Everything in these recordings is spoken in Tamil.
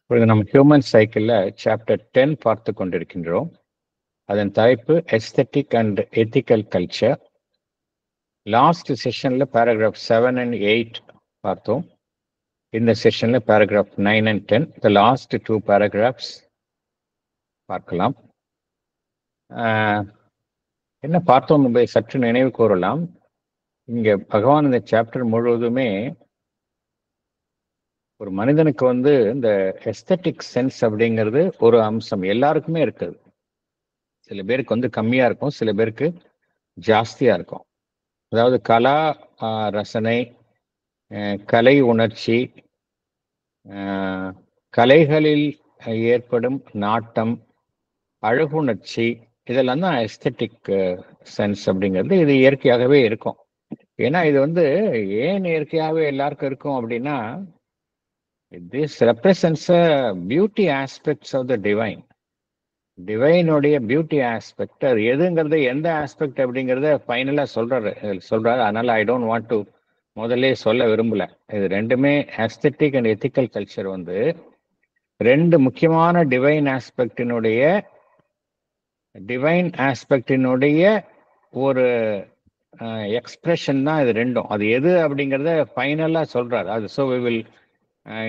இப்பொழுது நம்ம ஹியூமன் சைக்கிளில் சாப்டர் 10 பார்த்து கொண்டிருக்கின்றோம். அதன் தலைப்பு aesthetic and ethical culture. Last செஷனில் பேராகிராஃப் 7 and 8 பார்த்தோம். இந்த செஷனில் paragraph 9 and 10, the last 2 paragraphs பார்க்கலாம். என்ன பார்த்தோம் என்பதை சற்று நினைவு கூறலாம். இங்கே பகவான் இந்த சாப்டர் முழுவதுமே ஒரு மனிதனுக்கு இந்த எஸ்தெட்டிக் சென்ஸ் அப்படிங்கிறது ஒரு அம்சம் எல்லாருக்குமே இருக்குது. சில பேருக்கு கம்மியா இருக்கும், சில பேருக்கு ஜாஸ்தியா இருக்கும். அதாவது கலா ரசனை, கலை உணர்ச்சி, கலைகளில் ஏற்படும் நாட்டம், அழகுணர்ச்சி, இதெல்லாம் தான் எஸ்தெட்டிக் சென்ஸ் அப்படிங்கிறது. இது இயற்கையாகவே இருக்கும். ஏன்னா இது ஏன் இயற்கையாகவே எல்லாருக்கும் இருக்கும் அப்படின்னா, this represents beauty aspects of the divine. டிவைனுடைய பியூட்டி ஆஸ்பெக்ட் அது எதுங்கிறது, எந்த ஆஸ்பெக்ட் அப்படிங்கிறத ஃபைனலாக சொல்றாரு. அதனால ஐ டோன்ட் வாண்ட் டு முதல்ல சொல்ல விரும்பல. இது ரெண்டுமே ஆஸ்தெட்டிக் அண்ட் எத்திக்கல் கல்ச்சர் ரெண்டு முக்கியமான டிவைன் ஆஸ்பெக்டினுடைய ஒரு எக்ஸ்பிரஷன் தான் இது ரெண்டும். அது எது அப்படிங்கிறத ஃபைனலாக சொல்றாரு. அது ஸோ வி வில்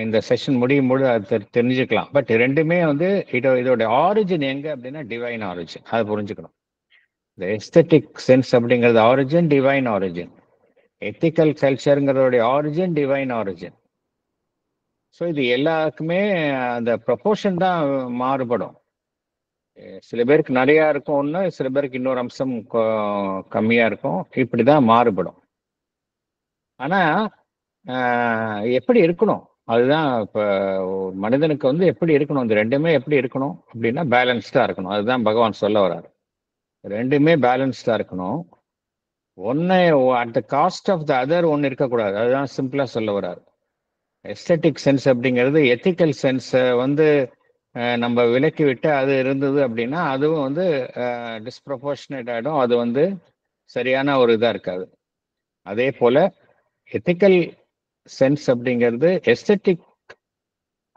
இந்த செஷன் முடியும் பொழுது அது தெரிஞ்சுக்கலாம். பட் ரெண்டுமே இதோட ஆரிஜின் எங்க அப்படின்னா டிவைன் ஆரிஜின். அதை புரிஞ்சுக்கணும். இந்த எஸ்தெட்டிக் சென்ஸ் அப்படிங்கிறது ஆரிஜின், டிவைன் ஆரிஜின். எத்திக்கல் கல்ச்சருங்கிறதோடைய ஆரிஜின், டிவைன் ஆரிஜின். ஸோ இது எல்லாருக்குமே அந்த ப்ரொபோர்ஷன் தான் மாறுபடும். சில பேருக்கு நிறையா இருக்கும் ஒன்று, சில பேருக்கு இன்னொரு அம்சம் கம்மியா இருக்கும். இப்படிதான் மாறுபடும். ஆனா எப்படி இருக்கணும், அதுதான் இப்போ மனிதனுக்கு எப்படி இருக்கணும், இந்த ரெண்டுமே எப்படி இருக்கணும் அப்படின்னா பேலன்ஸ்டா இருக்கணும். அதுதான் பகவான் சொல்ல வர்றாரு. ரெண்டுமே பேலன்ஸ்டா இருக்கணும். ஒன்னு at the cost of the other ஒன்னு இருக்கக்கூடாது. அதுதான் சிம்பிளா சொல்ல வர்றாரு. எஸ்தெட்டிக் சென்ஸ் அப்படிங்கிறது எத்திக்கல் சென்ஸை நம்ம விலக்கி விட்டு அது இருந்தது அப்படின்னா அதுவும் டிஸ்ப்ரொபோர்ஷனேட் ஆகிடும். அது சரியான ஒரு இதாக இருக்காது. அதே போல எத்திக்கல் சென்ஸ் அப்படிங்கிறது எஸ்தெட்டிக்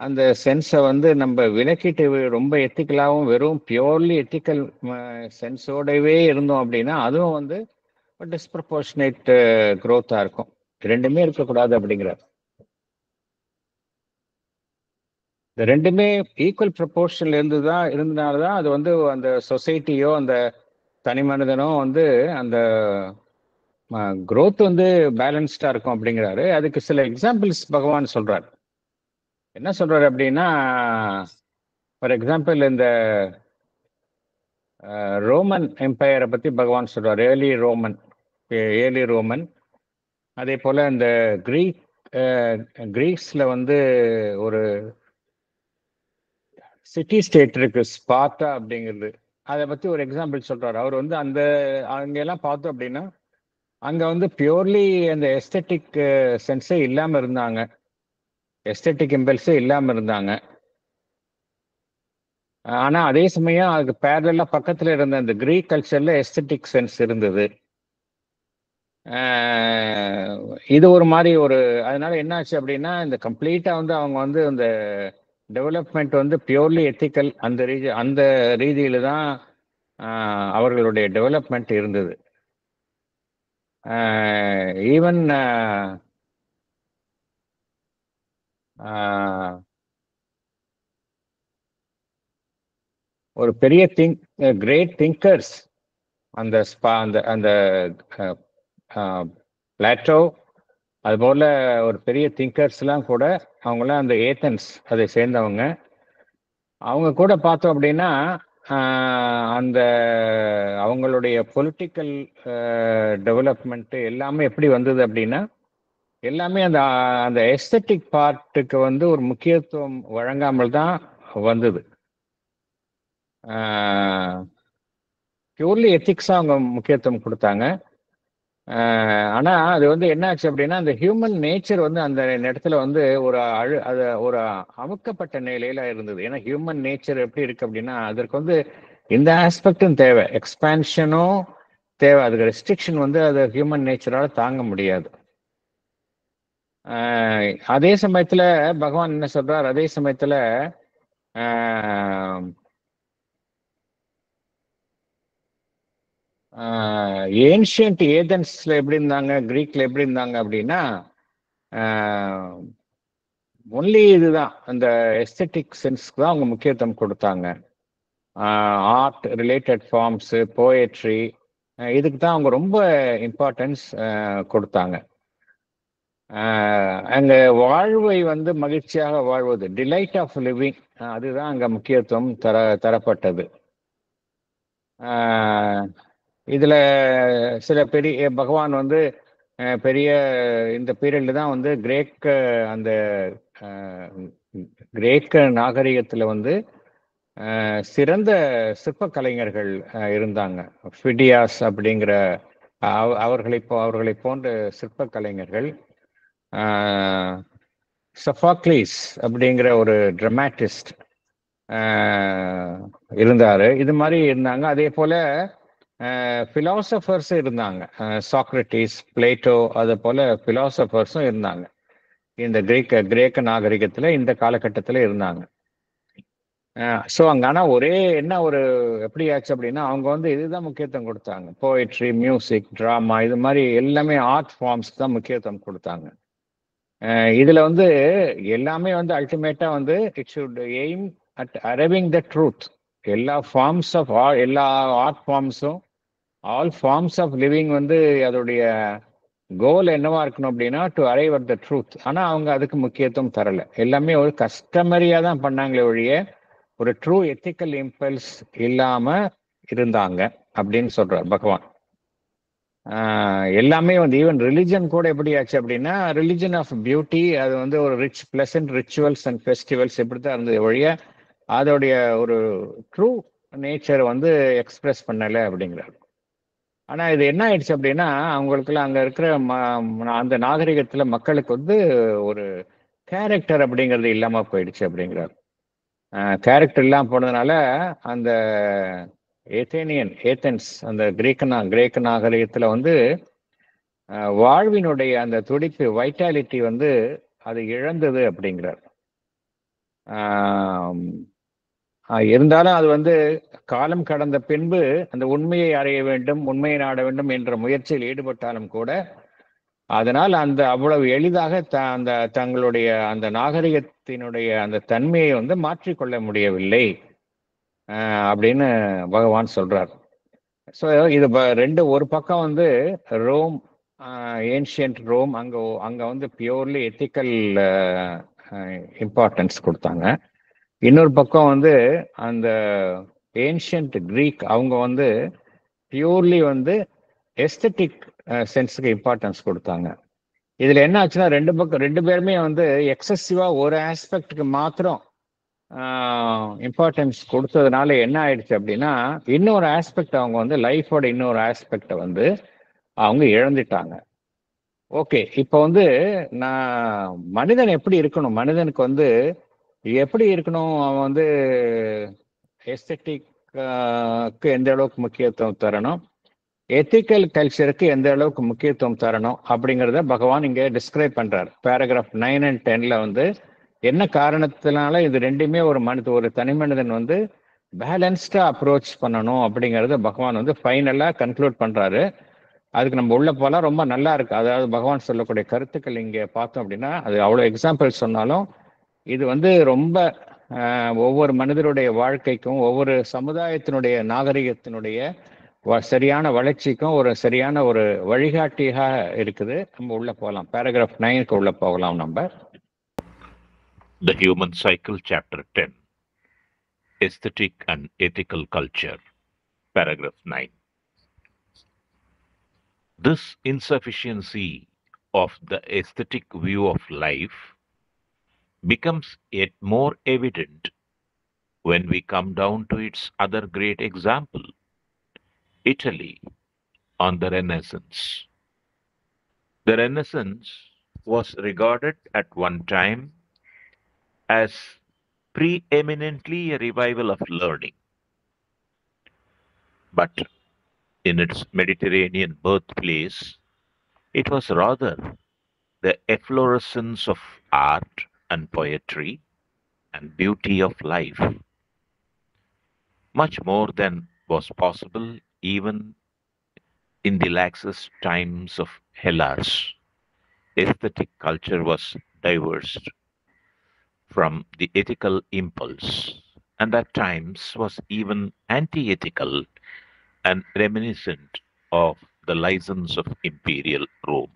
அந்த சென்ஸை நம்ம விலக்கிட்டு ரொம்ப எத்திக்கலாகவும் வெறும் பியோர்லி எத்திக்கல் சென்ஸோடவே இருந்தோம் அப்படின்னா அதுவும் டிஸ்ப்ரொபோர்ஷனேட் க்ரோத்தாக இருக்கும். ரெண்டுமே இருக்கக்கூடாது அப்படிங்கிறார். இந்த ரெண்டுமே ஈக்குவல் ப்ரொபோர்ஷன்ல இருந்ததுனாலதான் அது அந்த சொசைட்டியோ அந்த தனி மனிதனோ அந்த growth பேலன்ஸ்டா இருக்கும் அப்படிங்கிறாரு. அதுக்கு சில எக்ஸாம்பிள்ஸ் பகவான் சொல்றாரு. என்ன சொல்றாரு அப்படின்னா, ஃபார் எக்ஸாம்பிள் இந்த ரோமன் எம்பையரை பத்தி பகவான் சொல்றாரு. Early Roman. அதே போல இந்த கிரீக்ஸ்ல ஒரு சிட்டி ஸ்டேட் இருக்கு, ஸ்பார்ட்டா அப்படிங்கிறது. அதை பத்தி ஒரு எக்ஸாம்பிள் சொல்றாரு. அவர் அங்கெல்லாம் பார்த்தோம் அப்படின்னா அங்க பியோர்லி அந்த எஸ்தெட்டிக் சென்ஸே இல்லாம இருந்தாங்க, எஸ்தெட்டிக் இம்பல்ஸே இல்லாம இருந்தாங்க. ஆனா அதே சமயம் அதுக்கு பேரலா பக்கத்துல இருந்த அந்த கிரீக் கல்ச்சர்ல எஸ்தெட்டிக் சென்ஸ் இருந்தது. இது ஒரு மாதிரி அதனால என்ன ஆச்சு அப்படின்னா இந்த கம்ப்ளீட்டா அவங்க இந்த டெவலப்மெண்ட் பியோர்லி எத்திக்கல் அந்த ரீதியில தான் அவர்களுடைய டெவலப்மெண்ட் இருந்தது. ஈவன் ஒரு பெரிய கிரேட் திங்கர்ஸ் அந்த பிளாட்டோ, அது போல ஒரு பெரிய திங்கர்ஸ்லாம் கூட அவங்களாம் அந்த ஏத்தன்ஸ் அதை சேர்ந்தவங்க. அவங்க கூட பார்த்தோம் அப்படின்னா அந்த அவங்களுடைய பொலிட்டிக்கல் டெவலப்மெண்ட் எல்லாமே எப்படி வந்தது அப்படின்னா எல்லாமே அந்த எஸ்தெட்டிக் பார்ட்டுக்கு ஒரு முக்கியத்துவம் வழங்காமல் தான் வந்தது. பியூர்லி எத்திக்ஸா அவங்க முக்கியத்துவம் கொடுத்தாங்க. ஆனா அது என்ன ஆச்சு அப்படின்னா அந்த ஹியூமன் நேச்சர் அந்த இடத்துல ஒரு அமுக்கப்பட்ட நிலையில இருந்தது. ஏன்னா ஹியூமன் நேச்சர் எப்படி இருக்கு அப்படின்னா அதற்கு இந்த ஆஸ்பெக்டும் தேவை, எக்ஸ்பான்ஷனும் தேவை. அதுக்கு ரெஸ்ட்ரிக்ஷன் அது ஹியூமன் நேச்சரால தாங்க முடியாது. அதே சமயத்துல பகவான் என்ன சொல்றார், அதே சமயத்துல ஏன்ஷியன்ட் ஏதன்ஸ்ல எப்படி இருந்தாங்க, கிரீக்ல எப்படி இருந்தாங்க அப்படின்னா ஒன்லி இதுதான், அந்த எஸ்தட்டிக் சென்ஸ்க்கு தான் அவங்க முக்கியத்துவம் கொடுத்தாங்க. ஆர்ட் ரிலேட்டட் ஃபார்ம்ஸு, போயட்ரி, இதுக்கு தான் அவங்க ரொம்ப இம்பார்ட்டன்ஸ் கொடுத்தாங்க. அங்கே வாழ்வை வந்து மகிழ்ச்சியாக வாழ்வது, டிலைட் ஆஃப் லிவிங், அதுதான் அங்கே முக்கியத்துவம் தரப்பட்டது. இதில் சில பெரிய பகவான் வந்து பெரிய இந்த பீரியட்ல தான் வந்து அந்த கிரேக்க நாகரிகத்தில் வந்து சிறந்த சிற்ப கலைஞர்கள் இருந்தாங்க. ஃபிடியாஸ் அப்படிங்கிற அவர்களை போன்ற சிற்ப கலைஞர்கள், சஃபாக்லீஸ் அப்படிங்கிற ஒரு ட்ரமாட்டிஸ்ட் இருந்தாரு. இது மாதிரி இருந்தாங்க. அதே போல பிலாசபர்ஸ் இருந்தாங்க. சாக்ரட்டிஸ், பிளேட்டோ, அது போல பிலாசபர்ஸும் இருந்தாங்க. இந்த கிரேக்க நாகரிகத்துல இந்த காலகட்டத்தில் இருந்தாங்க. ஸோ அங்கே ஆனால் ஒரே என்ன ஒரு எப்படி ஆச்சு அப்படின்னா, அவங்க வந்து இதுதான் முக்கியத்துவம் கொடுத்தாங்க. போயட்ரி, மியூசிக், ட்ராமா, இது மாதிரி எல்லாமே ஆர்ட் ஃபார்ம்ஸ் தான் முக்கியத்துவம் கொடுத்தாங்க. இதில் வந்து எல்லாமே வந்து அல்டிமேட்டாக வந்து it should aim at arriving the truth. எல்லா ஃபார்ம்ஸ் ஆஃப் எல்லா ஆர்ட் ஃபார்ம்ஸும், ஆல் ஃபார்ம்ஸ் ஆஃப் லிவிங் வந்து அதோடைய கோல் என்னவா இருக்கணும் அப்படின்னா, to arrive at the truth. ஆனால் அவங்க அதுக்கு முக்கியத்துவம் தரலை. எல்லாமே ஒரு கஸ்டமரியாக தான் பண்ணாங்களே ஒழிய ஒரு ட்ரூ எத்திக்கல் இம்பல்ஸ் இல்லாம இருந்தாங்க அப்படின்னு சொல்றார் பகவான். எல்லாமே வந்து ஈவன் ரிலிஜன் கூட எப்படி ஆச்சு அப்படின்னா, ரிலிஜன் ஆஃப் பியூட்டி, அது வந்து ஒரு rich pleasant rituals and festivals இப்படி தான் இருந்தது ஒழிய அதோடைய ஒரு ட்ரூ நேச்சர் வந்து எக்ஸ்பிரஸ் பண்ணலை அப்படிங்கிறார். ஆனா இது என்ன ஆயிடுச்சு அப்படின்னா, அவங்களுக்குலாம் அங்க இருக்கிற அந்த நாகரிகத்துல மக்களுக்கு வந்து ஒரு கேரக்டர் அப்படிங்கிறது இல்லாம போயிடுச்சு அப்படிங்கிறார். கேரக்டர் இல்லாமல் போனதுனால அந்த ஏத்தன்ஸ், அந்த கிரேக்க நாகரிகத்தில் வந்து வாழ்வினுடைய அந்த துடிப்பு, வைட்டாலிட்டி வந்து அது இழந்தது அப்படிங்கிறார். இருந்தாலும் அது வந்து காலம் கடந்த பின்பு அந்த உண்மையை அறிய வேண்டும், உண்மையை நாட வேண்டும் என்ற முயற்சியில் ஈடுபட்டாலும் கூட அதனால் அந்த அவ்வளவு எளிதாக அந்த தங்களுடைய அந்த நாகரிகத்தினுடைய அந்த தன்மையை வந்து மாற்றிக்கொள்ள முடியவில்லை அப்படின்னு பகவான் சொல்றார். ஸோ இது ஒரு பக்கம் வந்து ரோம், ஏன்ஷியன்ட் ரோம், அங்க வந்து பியூர்லி எத்திக்கல் இம்பார்ட்டன்ஸ் கொடுத்தாங்க. இன்னொரு பக்கம் வந்து அந்த ஏன்ஷியன்ட் கிரீக், அவங்க வந்து பியூர்லி வந்து எஸ்தட்டிக் சென்ஸுக்கு இம்பார்ட்டன்ஸ் கொடுத்தாங்க. இதுல என்ன ஆச்சுன்னா, ரெண்டு பேருமே வந்து எக்ஸசிவா ஒரு ஆஸ்பெக்டுக்கு மாத்திரம் இம்பார்ட்டன்ஸ் கொடுத்ததுனால என்ன ஆயிடுச்சு அப்படின்னா, இன்னொரு ஆஸ்பெக்ட், அவங்க வந்து லைஃபோட இன்னொரு ஆஸ்பெக்டை வந்து அவங்க இழந்துட்டாங்க. ஓகே, இப்போ வந்து நான் மனிதன் எப்படி இருக்கணும், மனிதனுக்கு வந்து எப்படி இருக்கணும், அவன் வந்து எஸ்தட்டிக்கு எந்த அளவுக்கு முக்கியத்துவம் தரணும், எத்திக்கல் கல்ச்சருக்கு எந்த அளவுக்கு முக்கியத்துவம் தரணும் அப்படிங்கிறத பகவான் இங்கே டிஸ்கிரைப் பண்றார். பேராகிராஃப் 9 and 10ல வந்து என்ன காரணத்தினால இது ரெண்டுமே ஒரு தனி மனிதன் வந்து பேலன்ஸ்டா அப்ரோச் பண்ணணும் அப்படிங்கறத பகவான் வந்து ஃபைனலா கன்க்ளூட் பண்றாரு. அதுக்கு நம்ம உள்ள போலாம், ரொம்ப நல்லா இருக்கு. அதாவது பகவான் சொல்லக்கூடிய கருத்துக்கள் இங்க பார்த்தோம் அப்படின்னா, அது அவ்வளவு எக்ஸாம்பிள் சொன்னாலும் இது வந்து ரொம்ப ஒவ்வொரு மனிதருடைய வாழ்க்கைக்கும், ஒவ்வொரு சமுதாயத்தினுடைய நாகரிகத்தினுடைய சரியான வளர்ச்சிக்கும் ஒரு சரியான ஒரு வழிகாட்டியாக இருக்குது. நம்ம உள்ள போகலாம், பேராகிராஃப் 9க்கு உள்ள போகலாம் நம்ம. The Human Cycle, Chapter 10, Aesthetic and Ethical Culture, Paragraph 9. This insufficiency of the aesthetic view of life becomes yet more evident when we come down to its other great example, Italy, on the Renaissance. The Renaissance was regarded at one time as preeminently a revival of learning. But in its Mediterranean birthplace, it was rather the efflorescence of art and poetry and beauty of life, much more than was possible even in the laxest times of Hellas. Aesthetic culture was diverse from the ethical impulse, and at times was even anti ethical and reminiscent of the license of imperial Rome.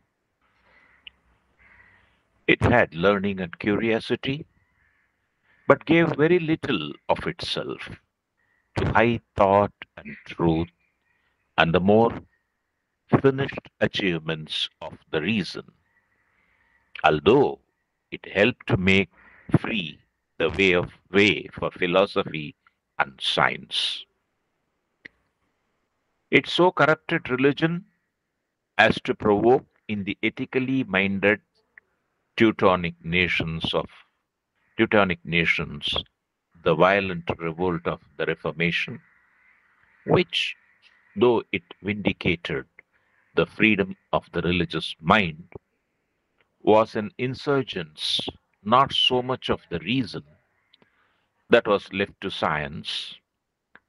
It had learning and curiosity, but gave very little of itself to high thought and truth and the more finished achievements of the reason, although it helped to make free the way for philosophy and science. It so corrupted religion as to provoke in the ethically minded Teutonic nations of Teutonic nations the violent revolt of the Reformation, which, though it vindicated the freedom of the religious mind, was an insurgence not so much of the reason that was left to science,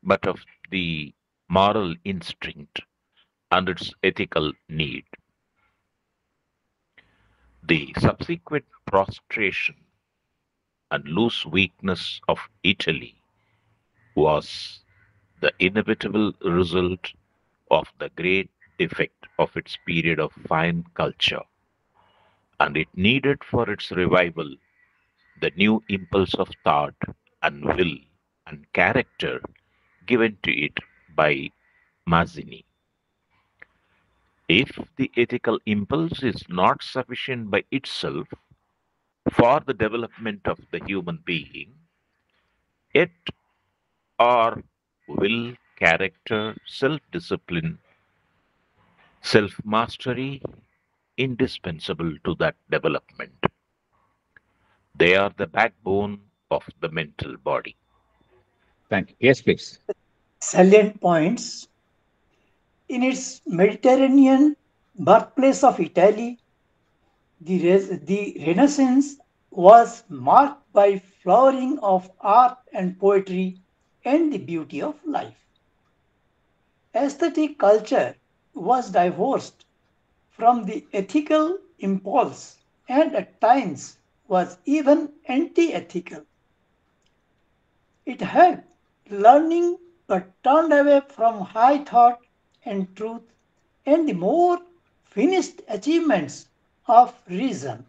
but of the moral instinct and its ethical need. The subsequent prostration and loose weakness of Italy was the inevitable result of the great defect of its period of fine culture, and it needed for its revival the new impulse of thought and will and character given to it by Mazzini. If the ethical impulse is not sufficient by itself for the development of the human being, yet are will, character, self discipline, self mastery indispensable to that development. They are the backbone of the mental body. Thank you. Yes, please. Salient points. In its Mediterranean birthplace of Italy, the Renaissance was marked by flowering of art and poetry and the beauty of life. Aesthetic culture was divorced from the ethical impulse and at times was even anti ethical. It had learning but turned away from high thought and truth and the more finished achievements of reason.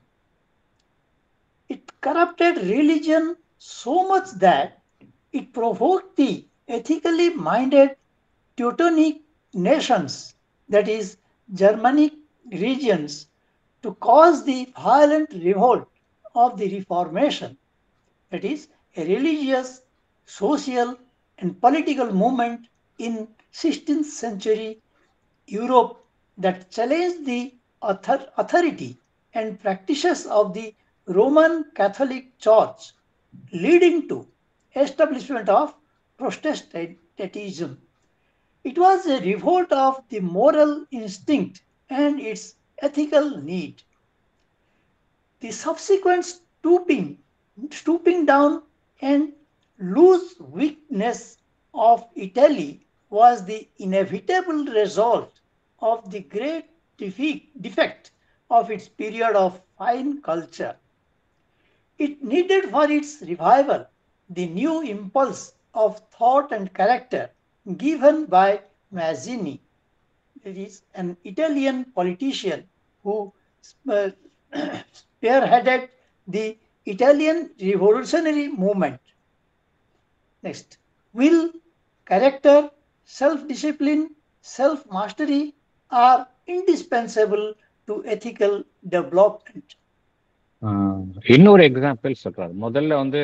It corrupted religion so much that it provoked the ethically minded Teutonic nations, that is, Germanic regions, to cause the violent revolt of the Reformation, that is, a religious, social, and political movement in 16th century Europe that challenged the authority and practices of the Roman Catholic Church, leading to establishment of Protestantism. It was a revolt of the moral instinct and its ethical need. The subsequent stooping down and loose weakness of Italy was the inevitable result of the great defect of its period of fine culture. It needed for its revival the new impulse of thought and character given by Mazzini. It is an Italian politician who uh, spearheaded the Italian revolutionary movement. Next, will, character, self discipline, self mastery are indispensable to ethical development. இன்னொரு எக்ஸாம்பிள் சொல்றாரு. முதல்ல வந்து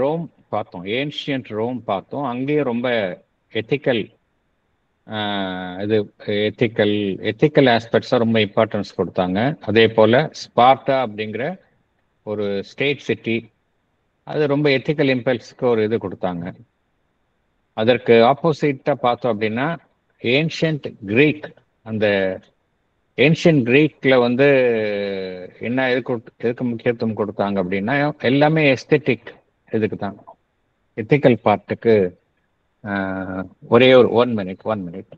ரோம் பார்த்தோம், ஏன்ஷியன்ட் ரோம் பார்த்தோம். அங்கேயே ரொம்ப எத்திக்கல் எத்திக்கல் ஆஸ்பெக்ட்ஸாக ரொம்ப இம்பார்ட்டன்ஸ் கொடுத்தாங்க. அதே போல் ஸ்பார்ட்டா அப்படிங்கிற ஒரு ஸ்டேட் சிட்டி, அது ரொம்ப எத்திக்கல் இம்பல்ஸ்க்கு ஒரு இது கொடுத்தாங்க. அதற்கு ஆப்போசிட்டாக பார்த்தோம் அப்படின்னா ஏன்ஷியன்ட் கிரீக், அந்த ஏன்ஷியன் கிரீக்ல வந்து என்ன எதுக்கு முக்கியத்துவம் கொடுத்தாங்க அப்படின்னா எல்லாமே எஸ்தெட்டிக் இதுக்கு தான், எத்திக்கல் பார்ட்டுக்கு. ஒரே ஒரு 1 மினிட்.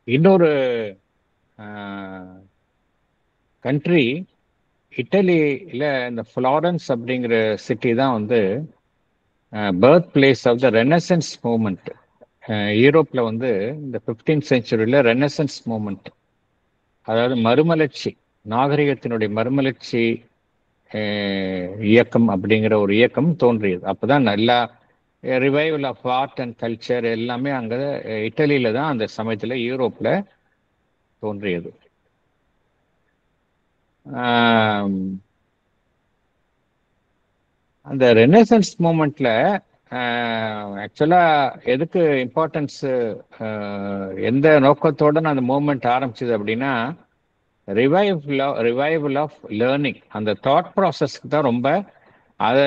இன்னொரு கண்ட்ரி இட்டலியில இந்த ஃப்ளாரன்ஸ் அப்படிங்கிற சிட்டி தான் வந்து birth place of the renaissance movement. யூரோப்ல வந்து இந்த 15th செஞ்சுரியில ரெனசன்ஸ் மூமெண்ட், அதாவது மறுமலர்ச்சி, நாகரிகத்தினுடைய மறுமலர்ச்சி இயக்கம் அப்படிங்கிற ஒரு இயக்கம் தோன்றியது. அப்போதான் நல்லா revival of art and culture எல்லாமே அங்கே இட்டலியில தான் அந்த சமயத்தில் யூரோப்பில் தோன்றியது. அந்த ரெனசன்ஸ் மூமெண்ட்ல ஆக்சுவலா எதுக்கு இம்பார்ட்டன்ஸ், எந்த நோக்கத்தோட அந்த மூமெண்ட் ஆரம்பிச்சது அப்படின்னா ரிவைவல் ஆஃப் லேர்னிங், அந்த தாட் ப்ராசஸ்க்கு தான் ரொம்ப அதை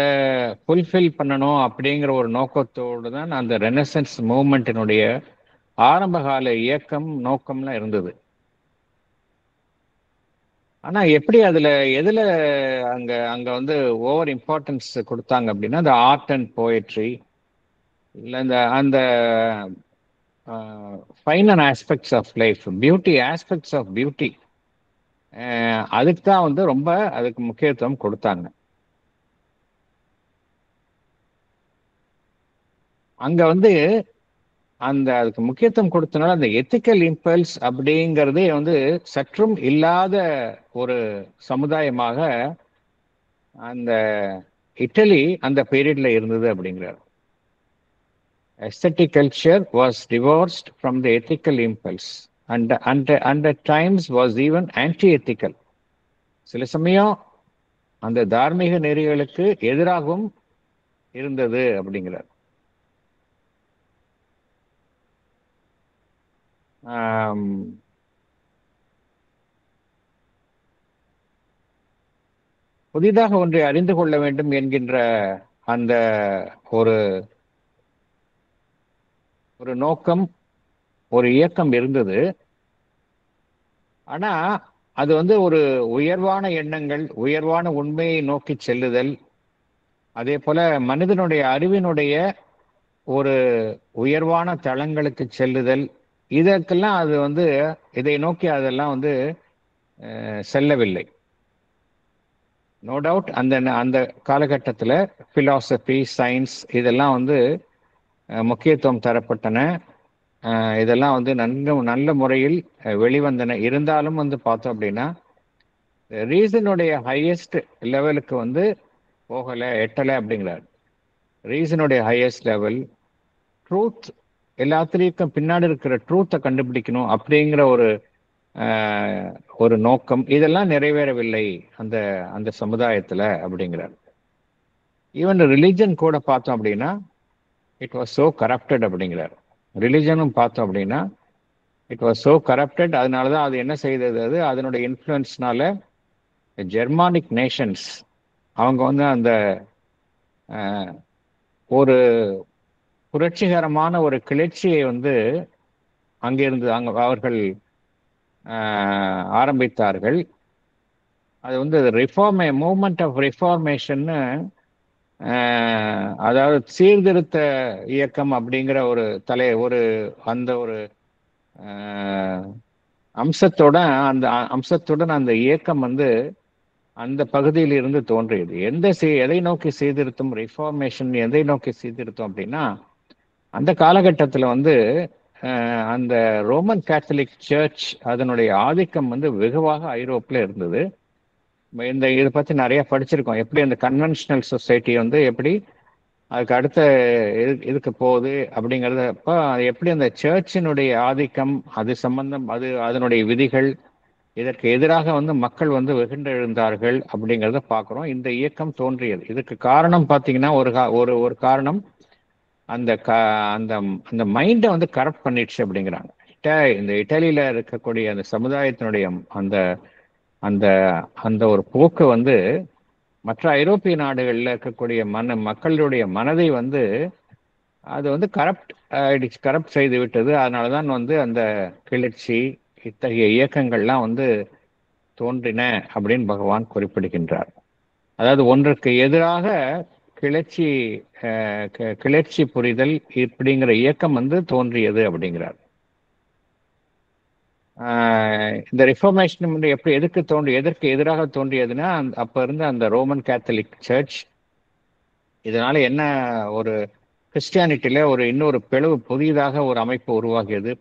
ஃபுல்ஃபில் பண்ணணும் அப்படிங்கிற ஒரு நோக்கத்தோடு தான் அந்த ரெனசன்ஸ் மூமெண்ட்டினுடைய ஆரம்பகால இயக்கம் நோக்கம்லாம் இருந்தது. ஆனா எப்படி எதுல அங்க வந்து ஓவர் இம்பார்ட்டன்ஸ் கொடுத்தாங்க அப்படின்னா இந்த ஆர்ட் அண்ட் போயட்ரி, இல்லை அந்த final aspects of life, beauty aspects of beauty, அதுக்கு தான் வந்து ரொம்ப அதுக்கு முக்கியத்துவம் கொடுத்தாங்க. அங்க வந்து அதுக்கு முக்கியத்துவம் கொடுத்தனால அந்த எத்திக்கல் இம்பல்ஸ் அப்படிங்கிறதே வந்து சற்றும் இல்லாத ஒரு சமுதாயமாக அந்த இட்டலி அந்த பீரியட்ல இருந்தது அப்படிங்கிறார். Aesthetic culture was divorced from the ethical impulse and at times was even anti-ethical. சில சமயம் அந்த தார்மீக நெறிகளுக்கு எதிராகவும் இருந்தது அப்படிங்கிறார். புதிதாக ஒன்றை அறிந்து கொள்ள வேண்டும் என்கின்ற அந்த ஒரு நோக்கம், ஒரு இயக்கம் இருந்தது. ஆனா அது வந்து ஒரு உயர்வான எண்ணங்கள், உயர்வான உண்மையை நோக்கி செல்லுதல், அதே போல மனிதனுடைய அறிவினுடைய ஒரு உயர்வான தளங்களுக்கு செல்லுதல், இதற்கெல்லாம் அது வந்து இதை நோக்கி அதெல்லாம் வந்து செல்லவில்லை. நோ டவுட் அந்த காலகட்டத்தில் ஃபிலாசபி, சயின்ஸ் இதெல்லாம் வந்து முக்கியத்துவம் தரப்பட்டன. இதெல்லாம் வந்து நல்ல முறையில் வெளிவந்தன. இருந்தாலும் வந்து பார்த்தோம் அப்படின்னா ரீசனுடைய ஹையஸ்ட் லெவலுக்கு வந்து போகலை, எட்டலை அப்படிங்கிறார். ரீசனுடைய ஹையஸ்ட் லெவல் ட்ரூத், எல்லாத்திலையும் பின்னாடி இருக்கிற ட்ரூத்தை கண்டுபிடிக்கணும் அப்படிங்கிற ஒரு நோக்கம், இதெல்லாம் நிறைவேறவில்லை அந்த சமுதாயத்தில் அப்படிங்கிறார். ஈவன் ரிலிஜன் கூட பார்த்தோம் அப்படின்னா இட் வாஸ் சோ கரப்டட் அப்படிங்கிறார். ரிலிஜனும் பார்த்தோம் அப்படின்னா இட் வாஸ் சோ கரப்டட். அதனால தான் அது என்ன செய்தது, அதனுடைய இன்ஃப்ளூயன்ஸ்னால ஜெர்மானிக் நேஷன்ஸ் அவங்க வந்து அந்த ஒரு புரட்சிகரமான ஒரு கிளர்ச்சியை வந்து அங்கிருந்து அவர்கள் ஆரம்பித்தார்கள். அது வந்து மூவ்மெண்ட் ஆஃப் ரிஃபார்மேஷன்னு, அதாவது சீர்திருத்த இயக்கம் அப்படிங்கிற அந்த ஒரு அம்சத்துடன் அந்த இயக்கம் வந்து அந்த பகுதியில் இருந்து தோன்றியது. எதை நோக்கி சீர்திருத்தம், ரிஃபார்மேஷன் எதை நோக்கி சீர்திருத்தம் அப்படின்னா, அந்த காலகட்டத்தில் வந்து அந்த ரோமன் கேத்தலிக் சர்ச் அதனுடைய ஆதிக்கம் வந்து வெகுவாக ஐரோப்பில் இருந்தது. இதை பற்றி நிறைய படிச்சிருக்கோம். எப்படி அந்த கன்வென்ஷனல் சொசைட்டி வந்து எப்படி அதுக்கு அடுத்த இதுக்கு போகுது அப்படிங்கிறத. அப்போ எப்படி அந்த சர்ச்சினுடைய ஆதிக்கம், அது சம்பந்தம், அதனுடைய விதிகள், இதற்கு எதிராக வந்து மக்கள் வந்து வெகுண்டெழுந்தார்கள் அப்படிங்கிறத பார்க்குறோம். இந்த இயக்கம் தோன்றியது. இதுக்கு காரணம் பார்த்தீங்கன்னா ஒரு காரணம் அந்த அந்த அந்த மைண்டை வந்து கரப்ட் பண்ணிடுச்சு அப்படிங்கிறாங்க. இந்த இட்டாலியில இருக்கக்கூடிய அந்த சமுதாயத்தினுடைய அந்த அந்த அந்த ஒரு போக்கு வந்து மற்ற ஐரோப்பிய நாடுகளில் இருக்கக்கூடிய மக்களுடைய மனதை வந்து அது வந்து கரப்ட் செய்து விட்டது. அதனால தான் வந்து அந்த கிளர்ச்சி இத்தகைய இயக்கங்கள்லாம் வந்து தோன்றின அப்படின்னு பகவான் குறிப்பிடுகின்றார். அதாவது ஒன்றுக்கு எதிராக கிளர்ச்சி புரிதல் இப்படிங்கிற இயக்கம் வந்து தோன்றியது அப்படிங்கிறார். இந்த ரிஃபார்மேஷன் எப்படி எதற்கு எதிராக தோன்றியதுன்னா, அப்ப இருந்த அந்த ரோமன் கேத்தலிக் சர்ச், இதனால என்ன ஒரு கிறிஸ்டியானிட்டியில இன்னொரு பிளவு, புதிதாக ஒரு அமைப்பு உருவாகியது.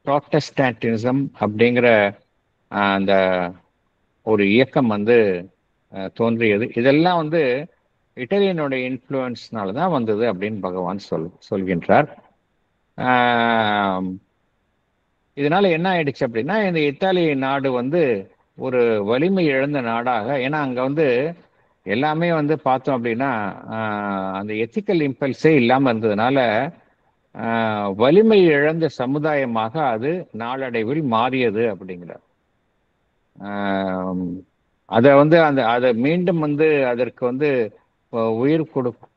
ப்ராட்டஸ்டாண்டிசம் அப்படிங்கிற அந்த ஒரு இயக்கம் வந்து தோன்றியது. இதெல்லாம் வந்து இட்டாலியனுடைய இன்ஃப்ளூயன்ஸ்னால தான் வந்தது அப்படின்னு பகவான் சொல்கின்றார். இதனால என்ன ஆயிடுச்சு அப்படின்னா, இந்த இத்தாலிய நாடு வந்து ஒரு வலிமை இழந்த நாடாக, ஏன்னா அங்க வந்து எல்லாமே வந்து பார்த்தோம் அப்படின்னா அந்த எத்திக்கல் இம்பல்ஸே இல்லாமல் இருந்ததுனால வலிமை இழந்த சமுதாயமாக அது நாளடைவில் மாறியது அப்படிங்கிறார். அதை வந்து அதை மீண்டும் வந்து அதற்கு வந்து உயிர்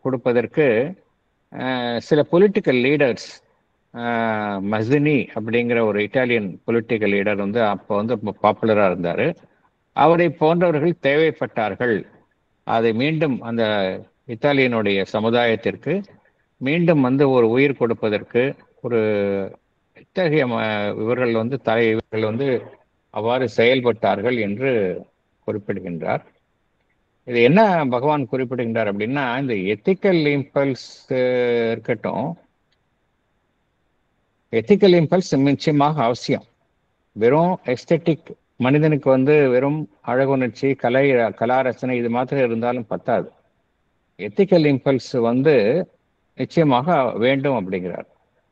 கொடுப்பதற்கு சில பொலிட்டிக்கல் லீடர்ஸ், மசினி அப்படிங்கிற ஒரு இட்டாலியன் பொலிட்டிக்கல் லீடர் வந்து அப்போ வந்து பாப்புலராக இருந்தார். அவரை போன்றவர்கள் தேவைப்பட்டார்கள். அதை மீண்டும் அந்த இத்தாலியனுடைய சமுதாயத்திற்கு மீண்டும் வந்து ஒரு உயிர் கொடுப்பதற்கு ஒரு இத்தகைய இவர்கள் வந்து அவ்வாறு செயல்பட்டார்கள் என்று குறிப்பிடுகின்றார். இது என்ன பகவான் குறிப்பிடுகின்றார் அப்படின்னா, இந்த எத்திக்கல் இம்பல்ஸ் இருக்கட்டும், எத்திக்கல் இம்பல்ஸ் நிச்சயமாக அவசியம். வெறும் எஸ்தெட்டிக், மனிதனுக்கு வந்து வெறும் அழகுணர்ச்சி, கலாரசனை இது மாத்திரம் இருந்தாலும் பத்தாது. எத்திக்கல் இம்பல்ஸ் வந்து நிச்சயமாக வேண்டும் அப்படிங்கிறார்.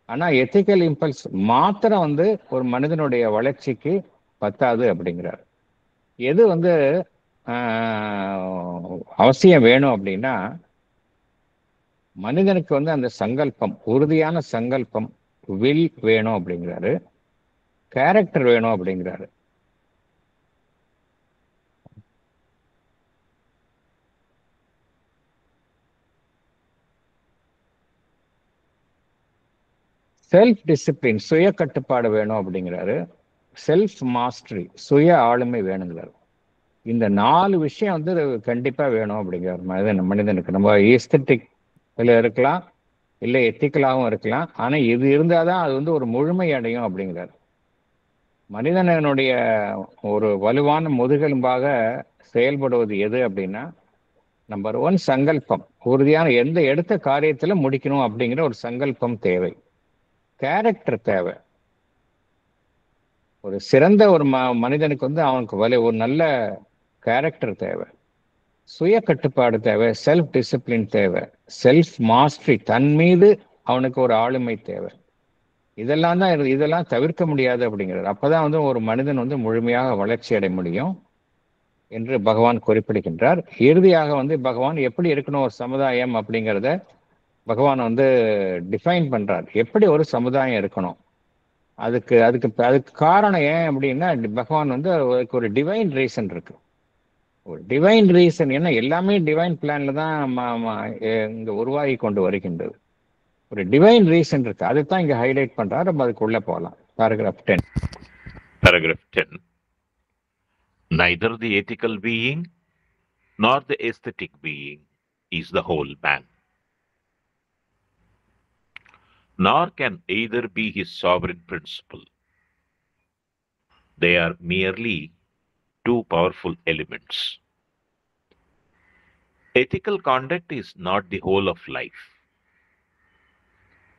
ஆனால் எத்திக்கல் இம்பல்ஸ் மாத்திரம் வந்து ஒரு மனிதனுடைய வளர்ச்சிக்கு பத்தாது அப்படிங்கிறார். எது வந்து அவசியம் வேணும் அப்படின்னா, மனிதனுக்கு வந்து அந்த சங்கல்பம், உறுதியான சங்கல்பம், வில் வேணும் அப்படிங்கிறாரு. கேரக்டர் வேணும் அப்படிங்கிறாரு. செல்ஃப் டிசிப்ளின், சுய கட்டுப்பாடு வேணும் அப்படிங்கிறாரு. செல்ஃப் மாஸ்டரி, சுய ஆளுமை வேணுங்கிறாரு. இந்த 4 விஷயம் வந்து கண்டிப்பா வேணும் அப்படிங்கிறார் மனிதனுக்கு. நம்ம எஸ்தெட்டிக்ல இருக்கலாம், இல்லை எத்திக்கலாகவும் இருக்கலாம், ஆனா இது இருந்தாதான் அது வந்து ஒரு முழுமை அடையும் அப்படிங்கிறார். மனிதனுடைய ஒரு வலுவான முதுகெலும்பாக செயல்படுவது எது அப்படின்னா, நம்பர் 1 சங்கல்பம், உறுதியான எடுத்த காரியத்துல முடிக்கணும் அப்படிங்கிற ஒரு சங்கல்பம் தேவை. கேரக்டர் தேவை. ஒரு சிறந்த ஒரு மனிதனுக்கு வந்து அவனுக்கு ஒரு நல்ல கேரக்டர் தேவை. சுய கட்டுப்பாடு தேவை, செல்ஃப் டிசிப்ளின் தேவை, செல்ஃப் மாஸ்டரி, தன் மீது அவனுக்கு ஒரு ஆளுமை தேவை. இதெல்லாம் தவிர்க்க முடியாது அப்படிங்கிறது. அப்பதான் வந்து ஒரு மனிதன் வந்து முழுமையாக வளர்ச்சி அடைய முடியும் என்று பகவான் குறிப்பிடுகின்றார். இறுதியாக வந்து பகவான் எப்படி இருக்கணும் ஒரு சமுதாயம் அப்படிங்கிறத பகவான் வந்து டிஃபைன் பண்றார். எப்படி ஒரு சமுதாயம் இருக்கணும், அதுக்கு காரணம் ஏன் அப்படின்னா, பகவான் வந்து ஒரு டிவைன் ரீசன் இருக்கு. ஒரு டிவைன் ரீசன் என்ன, எல்லாமே டிவைன் பிளான்ல தான் இங்க உருவாகி கொண்டு வருகின்றது. ஒரு டிவைன் ரீசன் இருக்கு, அதுதான் இங்க ஹைலைட் பண்றாரு. நம்ம அதுக்குள்ள போகலாம். Paragraph 10. Paragraph 10. Neither the ethical being nor the aesthetic being is the whole man, nor can either be his sovereign principle. They are merely two powerful elements. Ethical conduct is not the whole of life.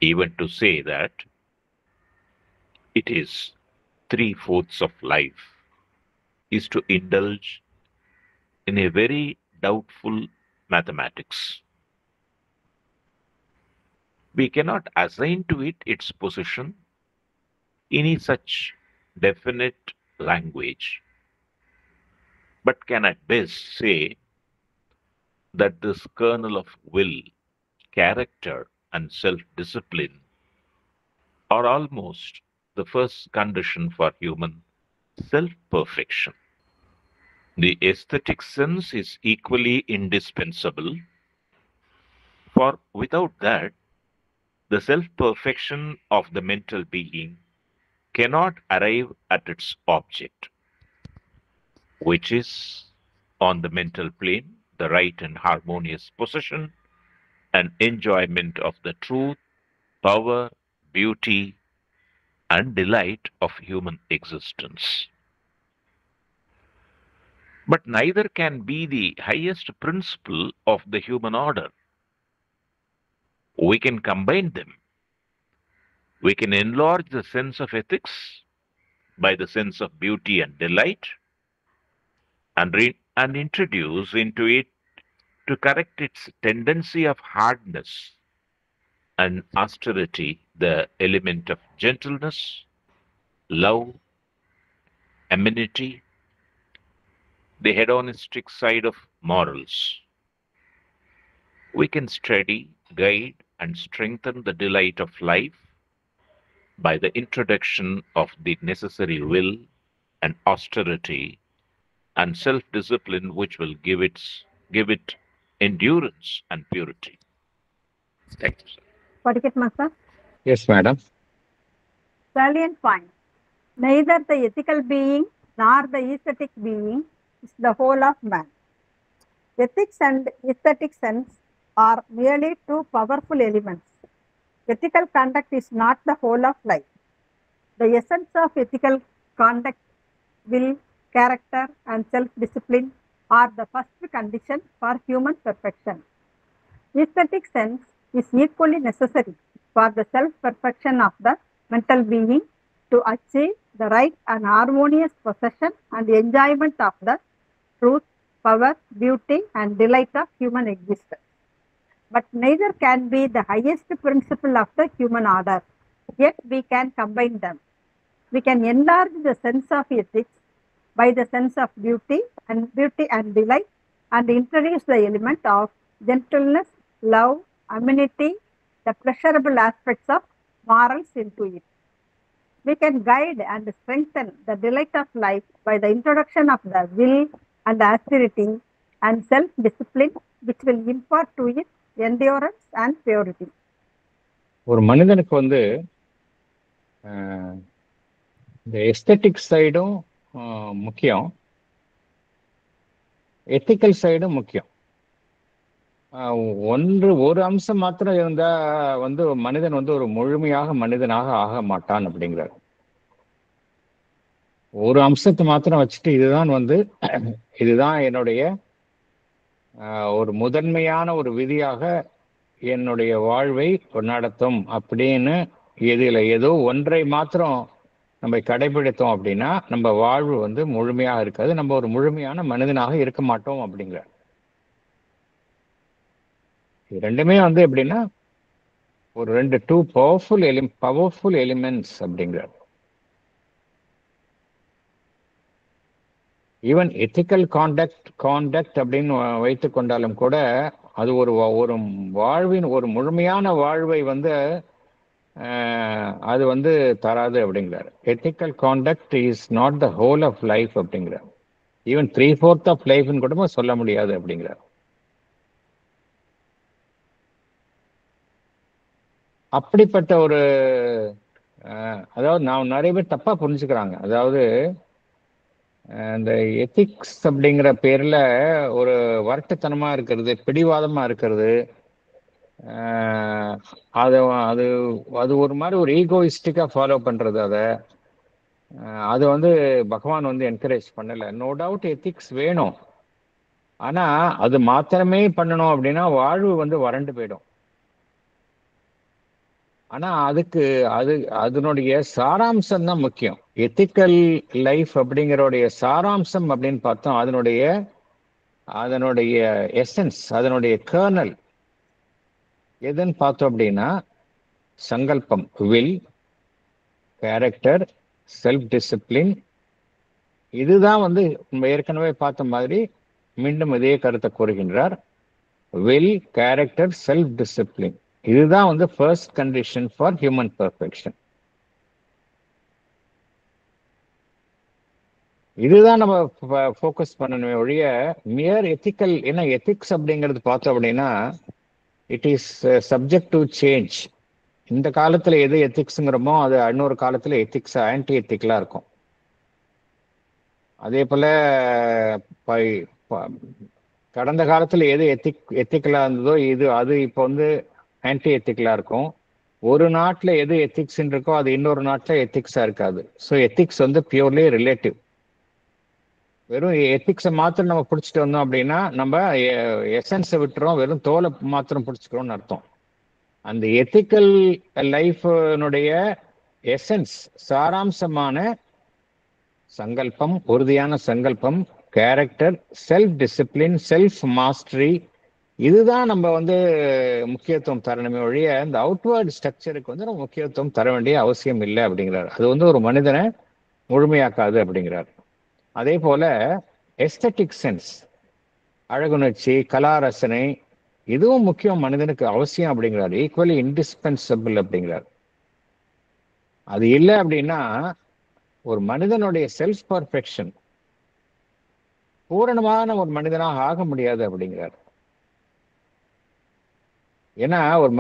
Even to say that it is 3/4 of life is to indulge in a very doubtful mathematics. We cannot assign to it its position in any such definite language, but can at best say that this kernel of will, character, and self discipline are almost the first condition for human self perfection. The aesthetic sense is equally indispensable, for without that, the self perfection of the mental being cannot arrive at its object, which is, on the mental plane, the right and harmonious possession and enjoyment of the truth, power, beauty, and delight of human existence. But neither can be the highest principle of the human order. We can combine them. We can enlarge the sense of ethics by the sense of beauty and delight and introduce into it to correct its tendency of hardness and austerity the element of gentleness, love, amenity, the hedonistic side of morals. We can steady, guide, and strengthen the delight of life by the introduction of the necessary will and austerity and self-discipline which will give it endurance and purity. Thank you, sir. Padikit Master. Yes, madam. Salient point. Neither the ethical being nor the aesthetic being is the whole of man. Ethics and aesthetic sense are merely two powerful elements. Ethical conduct is not the whole of life. The essence of ethical conduct, will, character, and self-discipline are the first condition for human perfection. Aesthetic sense is equally necessary for the self-perfection of the mental being to achieve the right and harmonious possession and enjoyment of the truth, power, beauty, and delight of human existence. But neither can be the highest principle of the human order, yet we can combine them. We can enlarge the sense of ethics by the sense of beauty and delight and introduce the element of gentleness, love, amenity, the pleasurable aspects of morals into it. We can guide and strengthen the delight of life by the introduction of the will and austerity and self-discipline, which will impart to it endurance and purity. ஒரு மனிதனுக்கு இந்த எஸ்தட்டிக் சைடும் முக்கியம், எத்திக்கல் சைடும் முக்கியம். ஒரு அம்சம் மாத்திரம் இருந்தா மனிதன் ஒரு முழுமையாக மனிதனாக ஆக மாட்டான் அப்படிங்கிறார். ஒரு அம்சத்தை மாத்திரம் வச்சுட்டு இதுதான் என்னுடைய ஒரு முதன்மையான ஒரு விதியாக என்னுடைய வாழ்வை நடத்தும் அப்படின்னு ஏதோ ஒன்றை மாத்திரம் நம்ம கடைபிடித்தோம் அப்படின்னா நம்ம வாழ்வு முழுமையாக இருக்காது, நம்ம ஒரு முழுமையான மனிதனாக இருக்க மாட்டோம் அப்படிங்கிறார். இது ரெண்டுமே எப்படின்னா ஒரு டூ பவர்ஃபுல் எலிமெண்ட்ஸ் அப்படிங்கிறார். ஈவன் எத்திக்கல் காண்டக்ட் அப்படின்னு வைத்து கொண்டாலும் கூட அது ஒரு வாழ்வின் ஒரு முழுமையான வாழ்வை அது தராது அப்படிங்கிறார். Ethical conduct is not the whole of life அப்படிங்கிறார். ஈவன் 3/4 ஆஃப் லைஃப்னு கூட சொல்ல முடியாது அப்படிங்கிறார். அப்படிப்பட்ட ஒரு அதாவது நான் நிறைய பேர் தப்பா புரிஞ்சுக்கிறாங்க. அதாவது இந்த எத்திக்ஸ் அப்படிங்கிற பேர்ல ஒரு வரட்டுத்தனமா இருக்கிறது, பிடிவாதமா இருக்கிறது, அது அது அது ஒரு மாதிரி ஒரு ஈகோயிஸ்டிக்கா ஃபாலோ பண்றது, அது வந்து பகவான் வந்து என்கரேஜ் பண்ணல. நோ டவுட் எத்திக்ஸ் வேணும், ஆனா அது மாத்திரமே பண்ணணும் அப்படின்னா வாழ்வு வந்து வறண்டு போயிடும். ஆனா அதுக்கு அதனுடைய சாராம்சம் தான் முக்கியம். எத்திக்கல் லைஃப் அப்படிங்கிறோடைய சாராம்சம் அப்படின்னு பார்த்தோம், அதனுடைய எசன்ஸ், அதனுடைய கர்னல் எதுன்னு பார்த்தோம் அப்படின்னா சங்கல்பம், வில், கேரக்டர், செல்ஃப் டிசிப்ளின். இதுதான் வந்து நம்ம ஏற்கனவே பார்த்த மாதிரி மீண்டும் இதே கருத்தை கூறுகின்றார். வில், கேரக்டர், செல்ஃப் டிசிப்ளின், இதுதான் வந்து first condition for human perfection. இதுதான் நம்ம ஃபோக்கஸ் பண்ணணுமே ஒழிய மியர் எத்திக்கல். ஏன்னா எத்திக்ஸ் அப்படிங்கிறது பார்த்தோம் அப்படின்னா it is subject to change. இந்த காலத்துல எது எத்திக்ஸுங்கிறோமோ அது இன்னொரு காலத்துல எத்திக்ஸ் ஆன்டி எத்திக்கலா இருக்கும். அதே போல கடந்த காலத்துல எது எத்திக்கலா இருந்ததோ அது இப்போ வந்து ஆன்டி எத்திக்கலா இருக்கும். ஒரு நாட்டுல எது எத்திக்ஸ் இருக்கோ அது இன்னொரு நாட்டுல எத்திக்ஸா இருக்காது. ஸோ எத்திக்ஸ் வந்து பியூர்லி ரிலேட்டிவ். வெறும் எத்திக்ஸை மாத்திரம் நம்ம பிடிச்சிட்டு வந்தோம் அப்படின்னா நம்ம எசன்ஸை விட்டுறோம், வெறும் தோலை மாத்திரம் பிடிச்சிக்கிறோம்னு அர்த்தம். அந்த எத்திக்கல் லைஃப்னுடைய எசன்ஸ், சாராம்சமான சங்கல்பம், உறுதியான சங்கல்பம், character, self discipline, self mastery, இதுதான் நம்ம வந்து முக்கியத்துவம் தரணுமே ஒழிய இந்த அவுட்வர்ட் ஸ்ட்ரக்சருக்கு வந்து நம்ம முக்கியத்துவம் தர வேண்டிய அவசியம் இல்லை அப்படிங்கிறார். அது வந்து ஒரு மனிதனை முழுமையாக்காது அப்படிங்கிறார். அதே போல எஸ்தட்டிக் சென்ஸ், அழகுணர்ச்சி, கலாரசனை, இதுவும் முக்கியம், மனிதனுக்கு அவசியம் அப்படிங்கிறார். ஈக்குவலி இன்டிஸ்பென்சபிள் அப்படிங்கிறார். அது இல்லை அப்படின்னா ஒரு மனிதனுடைய செல்ஃப் பர்ஃபெக்ஷன், பூரணமான ஒரு மனிதனாக ஆக முடியாது அப்படிங்கிறார். ஏன்னா ஒரு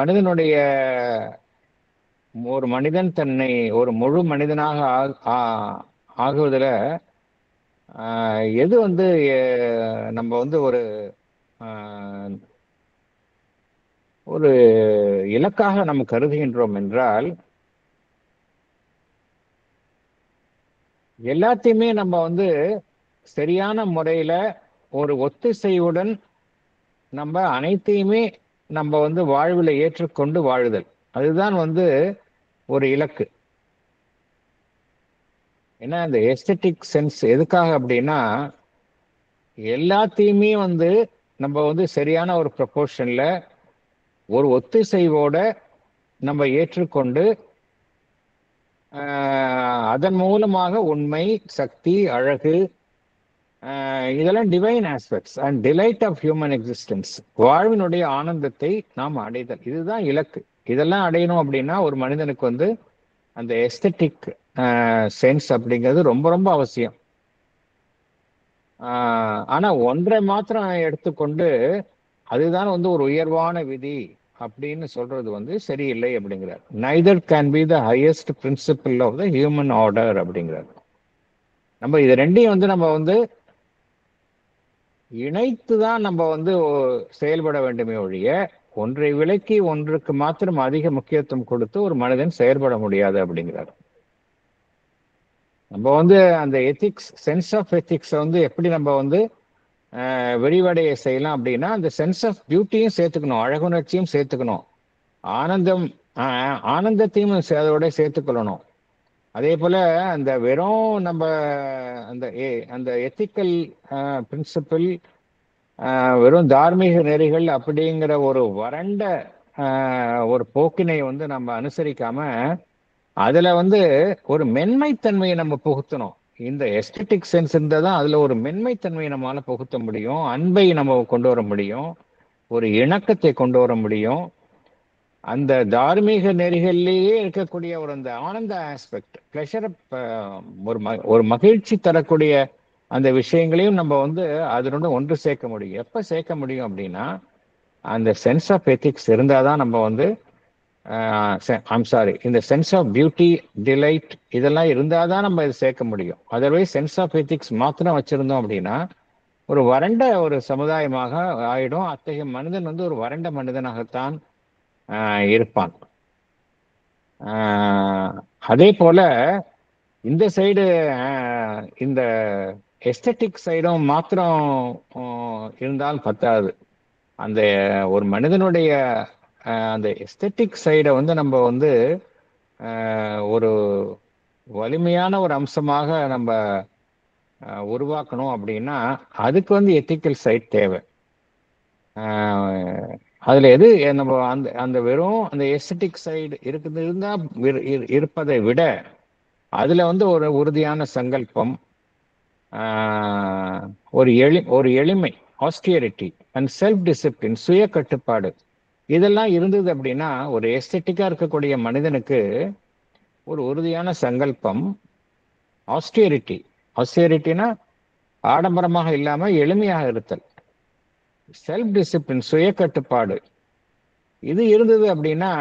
மனிதன் தன்னை ஒரு முழு மனிதனாக ஆகுவதில் எது வந்து நம்ம வந்து ஒரு இலக்காக நம்ம கருதுகின்றோம் என்றால் எல்லாத்தையுமே நம்ம வந்து சரியான முறையில ஒரு ஒத்திசைவுடன் நம்ம அனைத்தையுமே நம்ம வந்து வாழ்வில் ஏற்றுக்கொண்டு வாழுதல், அதுதான் வந்து ஒரு இலக்கு. ஏன்னா இந்த எஸ்தட்டிக் சென்ஸ் எதுக்காக அப்படின்னா எல்லாத்தையுமே வந்து நம்ம வந்து சரியான ஒரு ப்ரொபோர்ஷன்ல ஒரு ஒத்திசைவோட நம்ம ஏற்றுக்கொண்டு அதன் மூலமாக உண்மை, சக்தி, அழகு, இதெல்லாம் divine aspects and delight of human existence, வாழ்வினுடைய ஆனந்தத்தை நாம் அடைதல், இதுதான் இலக்கு. இதெல்லாம் அடையணும் அப்படின்னா ஒரு மனிதனுக்கு வந்து அந்த எஸ்தட்டிக் சென்ஸ் அப்படிங்கிறது ரொம்ப ரொம்ப அவசியம். ஆனா ஒன்றை மாத்திரம் எடுத்துக்கொண்டு அதுதான் வந்து ஒரு உயர்வான விதி அப்படின்னு சொல்றது வந்து சரியில்லை அப்படிங்கிறார். Neither can be the highest principle of the human order அப்படிங்கிறார். நம்ம இது ரெண்டையும் வந்து நம்ம வந்து இணைத்து தான் நம்ம வந்து செயல்பட வேண்டுமே ஒழிய ஒன்றை விலக்கி ஒன்றுக்கு மாத்திரம் அதிக முக்கியத்துவம் கொடுத்து ஒரு மனிதன் செயல்பட முடியாது அப்படிங்கிறார். நம்ம வந்து அந்த எத்திக்ஸ், சென்ஸ் ஆஃப் எத்திக்ஸை வந்து எப்படி நம்ம வந்து விரிவடைய செய்யலாம் அப்படின்னா அந்த சென்ஸ் ஆஃப் பியூட்டியும் சேர்த்துக்கணும், அழகுணர்ச்சியும் சேர்த்துக்கணும், ஆனந்தத்தையும் அதோட சேர்த்துக்கொள்ளணும். அதே போல அந்த வெறும் நம்ம அந்த எத்திக்கல் பிரின்சிபிள், வெறும் தார்மீக நெறிகள் அப்படிங்கிற ஒரு வறண்ட ஒரு போக்கினை வந்து நம்ம அனுசரிக்காம அதுல வந்து ஒரு மென்மைத்தன்மையை நம்ம புகுத்தணும். இந்த எஸ்தட்டிக் சென்ஸ் இருந்தால் தான் அதுல ஒரு மென்மைத்தன்மையை நம்மளால புகுத்த முடியும், அன்பை நம்ம கொண்டு வர முடியும், ஒரு இணக்கத்தை கொண்டு வர முடியும். அந்த தார்மீக நெறிகளிலேயே இருக்கக்கூடிய அந்த ஆனந்த ஆஸ்பெக்ட், பிளஷர், ஒரு மகிழ்ச்சி தரக்கூடிய அந்த விஷயங்களையும் நம்ம வந்து அதனோட ஒன்று சேர்க்க முடியும். எப்ப சேர்க்க முடியும் அப்படின்னா அந்த சென்ஸ் ஆஃப் எத்திக்ஸ் இருந்தாதான் நம்ம வந்து இந்த சென்ஸ் ஆஃப் பியூட்டி, டிலைட், இதெல்லாம் இருந்தாதான் நம்ம இதை சேர்க்க முடியும். அதர்வைஸ் சென்ஸ் ஆஃப் எத்திக்ஸ் மாத்திரம் வச்சிருந்தோம் அப்படின்னா ஒரு வறண்ட ஒரு சமுதாயமாக ஆயிடும். அத்தகைய மனிதன் வந்து ஒரு வறண்ட மனிதனாகத்தான் இருப்பான். அதே போல இந்த சைடு இந்த எஸ்தட்டிக் சைடும் மாத்திரம் இருந்தால் பத்தாது. அந்த ஒரு மனிதனுடைய அந்த எஸ்தட்டிக் சைடை வந்து நம்ம வந்து ஒரு வலிமையான ஒரு அம்சமாக நம்ம உருவாக்கணும் அப்படின்னா அதுக்கு வந்து எத்திக்கல் சைட் தேவை. அதுல எது நம்ம அந்த அந்த வெறும் அந்த எஸ்தட்டிக் சைடு இருப்பதை விட அதுல வந்து ஒரு உறுதியான சங்கல்பம், ஒரு எளிமை, ஆஸ்டியரிட்டி அண்ட் செல்ஃப் டிசிப்ளின், சுய கட்டுப்பாடு, இதெல்லாம் இருந்தது அப்படின்னா ஒரு எஸ்தட்டிக்கா இருக்கக்கூடிய மனிதனுக்கு ஒரு உறுதியான சங்கல்பம், ஆஸ்டியரிட்டினா ஆடம்பரமாக இல்லாம எளிமையாக இருத்தல், செல்ஃப் டிசிப்ளின், சுய கட்டுப்பாடு, இது இருந்தது அப்படின்னா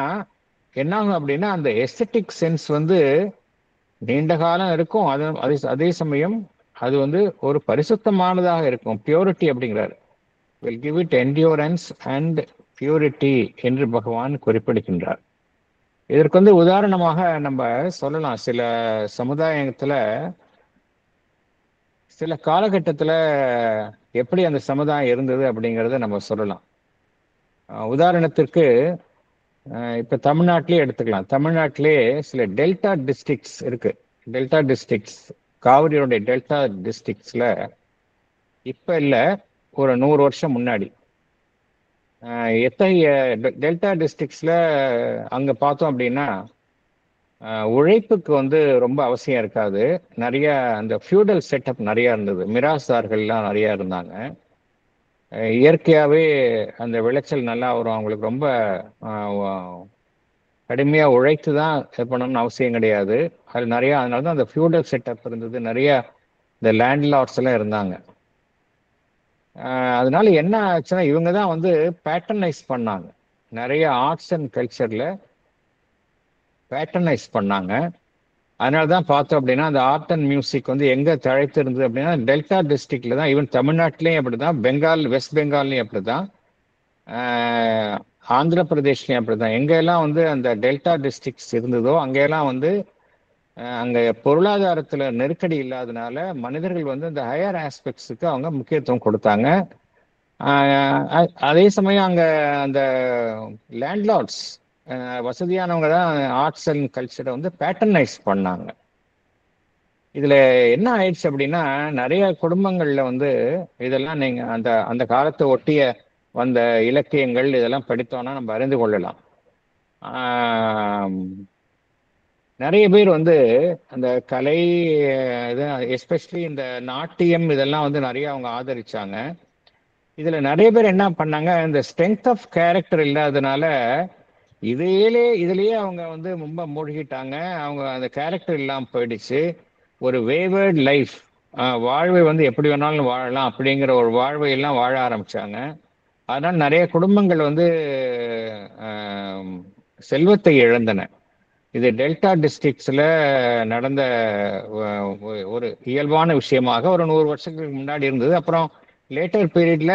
என்னாகும் அப்படின்னா அந்த எஸ்தட்டிக் சென்ஸ் வந்து நீண்ட காலம் இருக்கும். அதே சமயம் அது வந்து ஒரு பரிசுத்தமானதாக இருக்கும். பியூரிட்டி அப்படிங்கிறார். Will give it endurance and purity என்று பகவான் குறிப்பிடுகின்றார். இதற்கு வந்து உதாரணமாக நம்ம சொல்லலாம். சில சமுதாயத்துல சில காலகட்டத்தில் எப்படி அந்த சமுதாயம் இருந்தது அப்படிங்கிறத நம்ம சொல்லலாம். உதாரணத்திற்கு இப்போ தமிழ்நாட்டிலே எடுத்துக்கலாம். தமிழ்நாட்டிலே சில டெல்டா டிஸ்ட்ரிக்ட்ஸ் இருக்கு. டெல்டா டிஸ்ட்ரிக்ட்ஸ், காவிரியோடைய டெல்டா டிஸ்ட்ரிக்ட்ஸில் இப்போ இல்லை, ஒரு 100 வருஷம் முன்னாடி எத்தகைய டெல்டா டிஸ்ட்ரிக்ட்ஸில் அங்கே பார்த்தோம் அப்படின்னா உழைப்புக்கு வந்து ரொம்ப அவசியம் இருக்காது. நிறைய அந்த ஃபியூடல் செட்டப் நிறையா இருந்தது. மிராஸ்தார்கள்லாம் நிறையா இருந்தாங்க. இயற்கையாகவே அந்த விளைச்சல் நல்லா வரும். அவங்களுக்கு ரொம்ப கடுமையாக உழைத்து தான் இது பண்ணணும்னு அவசியம் கிடையாது. அது நிறையா, அதனால தான் அந்த ஃபியூடல் செட்டப் இருந்தது. நிறையா இந்த லேண்ட்லார்ட்ஸ் எல்லாம் இருந்தாங்க. அதனால என்ன ஆச்சுன்னா இவங்க தான் வந்து பேட்டர்னைஸ் பண்ணாங்க. நிறைய ஆர்ட்ஸ் அண்ட் கல்ச்சரில் பேட்டர்னைஸ் பண்ணாங்க. அதனால தான் பார்த்தோம் அப்படின்னா அந்த ஆர்ட் அண்ட் மியூசிக் வந்து எங்கே தழைத்து இருந்தது அப்படின்னா டெல்டா டிஸ்ட்ரிக்ட்ல தான். ஈவன் தமிழ்நாட்டிலையும் அப்படி தான், வெஸ்ட் பெங்கால்லையும் அப்படி தான், ஆந்திர பிரதேஷ்லையும் அப்படி தான். எங்கெல்லாம் வந்து அந்த டெல்டா டிஸ்ட்ரிக்ட்ஸ் இருந்ததோ அங்கெல்லாம் வந்து அங்கே பொருளாதாரத்தில் நெருக்கடி இல்லாதனால மனிதர்கள் வந்து இந்த ஹையர் ஆஸ்பெக்ட்ஸுக்கு அவங்க முக்கியத்துவம் கொடுத்தாங்க. அதே சமயம் அங்கே அந்த லேண்ட்லார்ட்ஸ், வசதியானவங்க தான் ஆர்ட்ஸ் அண்ட் கல்ச்சரை வந்து பேட்டர்னைஸ் பண்ணாங்க. இதில் என்ன ஆயிடுச்சு அப்படின்னா நிறைய குடும்பங்களில் வந்து இதெல்லாம் நீங்கள் அந்த அந்த காலத்தை ஒட்டிய வந்த இலக்கியங்கள் இதெல்லாம் படித்தோன்னா நம்ம அறிந்து கொள்ளலாம். நிறைய பேர் வந்து அந்த கலை, எஸ்பெஷலி இந்த நாட்டியம் இதெல்லாம் வந்து நிறைய அவங்க ஆதரிச்சாங்க. இதில் நிறைய பேர் என்ன பண்ணாங்க, இந்த ஸ்ட்ரென்த் ஆஃப் கேரக்டர் இல்லாததுனால இதுலேயே அவங்க வந்து ரொம்ப மூழ்கிட்டாங்க. அவங்க அந்த கேரக்டர் இல்லாமல் போயிடுச்சு. ஒரு வேவர்ட் லைஃப், வாழ்வை வந்து எப்படி வேணாலும் வாழலாம் அப்படிங்கிற ஒரு வாழ்வை எல்லாம் வாழ ஆரம்பிச்சாங்க. அதனால நிறைய குடும்பங்கள் வந்து செல்வத்தை இழந்தன. இது டெல்டா டிஸ்ட்ரிக்ட்ஸில் நடந்த ஒரு இயல்பான விஷயமாக ஒரு 100 வருஷங்களுக்கு முன்னாடி இருந்தது. அப்புறம் லேட்டர் பீரியட்ல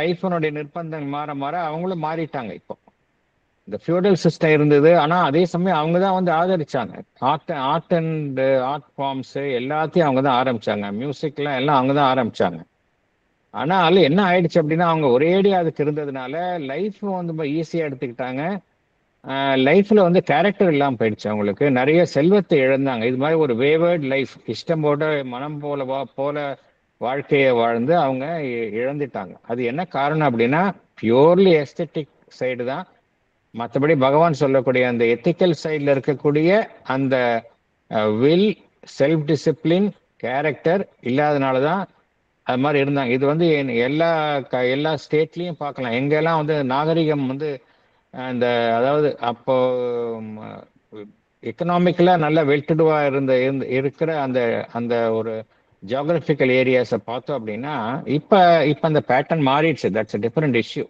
லைஃபனுடைய நிர்பந்தம் மாற மாற அவங்களும் மாறிட்டாங்க. இப்போ இந்த ஃபியூடல் சிஸ்டம் இருந்தது, ஆனால் அதே சமயம் அவங்க தான் வந்து ஆதரிச்சாங்க. ஆர்ட் அண்ட் ஆர்ட் ஃபார்ம்ஸு எல்லாத்தையும் அவங்க தான் ஆரம்பிச்சாங்க. மியூசிக்லாம் எல்லாம் அவங்க தான் ஆரம்பிச்சாங்க. ஆனால் என்ன ஆயிடுச்சு அப்படின்னா அவங்க ஒரேடியாக அதுக்கு இருந்ததுனால லைஃப் வந்து ரொம்ப ஈஸியாக எடுத்துக்கிட்டாங்க. லைஃப்ல வந்து கேரக்டர் இல்லாமல் போயிடுச்சு. அவங்களுக்கு நிறைய செல்வத்தை இழந்தாங்க. இது மாதிரி ஒரு வேவர்ட் லைஃப், இஷ்டம் போட மனம் போல வாழ்க்கையை வாழ்ந்து அவங்க இழந்துட்டாங்க. அது என்ன காரணம் அப்படின்னா பியூர்லி எஸ்தெட்டிக் சைடு தான். மற்றபடி பகவான் சொல்லக்கூடிய அந்த எத்திக்கல் சைடில் இருக்கக்கூடிய அந்த வில், செல்ஃப் டிசிப்ளின், கேரக்டர் இல்லாதனால தான் அது மாதிரி இருந்தாங்க. இது வந்து எல்லா ஸ்டேட்லேயும் பார்க்கலாம். எங்கெல்லாம் வந்து நாகரிகம் வந்து அந்த அதாவது அப்போ எக்கனாமிக்கலாக நல்லா வெல்டுவா இருக்கிற அந்த அந்த ஒரு ஜியாகிரபிக்கல் ஏரியாஸை பார்த்தோம் அப்படின்னா இப்போ அந்த பேட்டர்ன் மாறிடுச்சு. That's a different issue.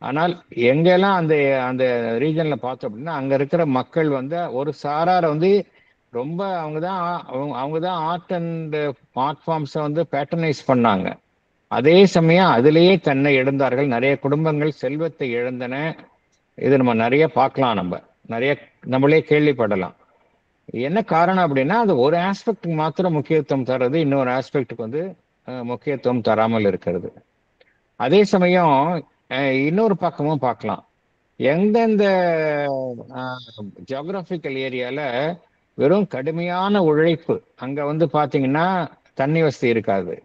ஆனால் எங்கெல்லாம் அந்த அந்த ரீஜனில் பார்த்தோம் அப்படின்னா அங்கே இருக்கிற மக்கள் வந்து ஒரு சாராரை வந்து ரொம்ப அவங்க தான் ஆர்ட் அண்ட் ஆர்ட் ஃபார்ம்ஸை வந்து பேட்டர்னைஸ் பண்ணாங்க. அதே சமயம் அதிலேயே தன்னை இழந்தார்கள். நிறைய குடும்பங்கள் செல்வத்தை இழந்தன. இது நம்ம நிறைய பார்க்கலாம். நம்மளே கேள்விப்படலாம். என்ன காரணம் அப்படின்னா, அது ஒரு ஆஸ்பெக்ட்டுக்கு மாத்திரம் முக்கியத்துவம் தர்றது, இன்னொரு ஆஸ்பெக்ட்டுக்கு வந்து முக்கியத்துவம் தராமல் இருக்கிறது. அதே சமயம் இன்னொரு பக்கமும் பார்க்கலாம். எந்தெந்த ஜியோகிராபிக்கல் ஏரியால வெறும் கடுமையான உழைப்பு, அங்க வந்து பாத்தீங்கன்னா தண்ணி வசதி இருக்காது.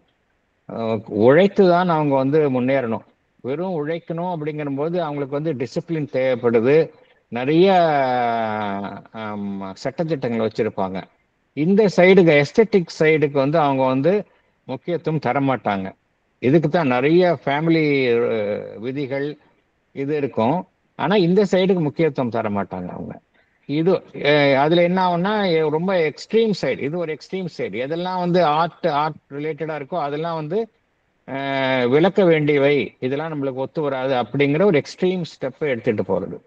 உழைத்து தான் அவங்க வந்து முன்னேறணும். வெறும் உழைக்கணும் அப்படிங்கிற போது அவங்களுக்கு வந்து டிசிப்ளின் தேவைப்படுது. நிறைய சட்டத்திட்டங்கள் வச்சிருப்பாங்க. இந்த சைடுக்கு எஸ்தெட்டிக் சைடுக்கு வந்து அவங்க வந்து முக்கியத்துவம் தரமாட்டாங்க. இதுக்கு தான் நிறைய ஃபேமிலி விதிகள் இது இருக்கும். ஆனா இந்த சைடுக்கு முக்கியத்துவம் தர மாட்டாங்க அவங்க. இது அதுல என்ன ஆகும்னா ரொம்ப எக்ஸ்ட்ரீம் சைடு, இது ஒரு எக்ஸ்ட்ரீம் சைடு. எதெல்லாம் வந்து ஆர்ட் ரிலேட்டடா இருக்கோ அதெல்லாம் வந்து விளக்க வேண்டியவை, இதெல்லாம் நம்மளுக்கு ஒத்து வராது அப்படிங்கிற ஒரு எக்ஸ்ட்ரீம் ஸ்டெப் எடுத்துட்டு போறது.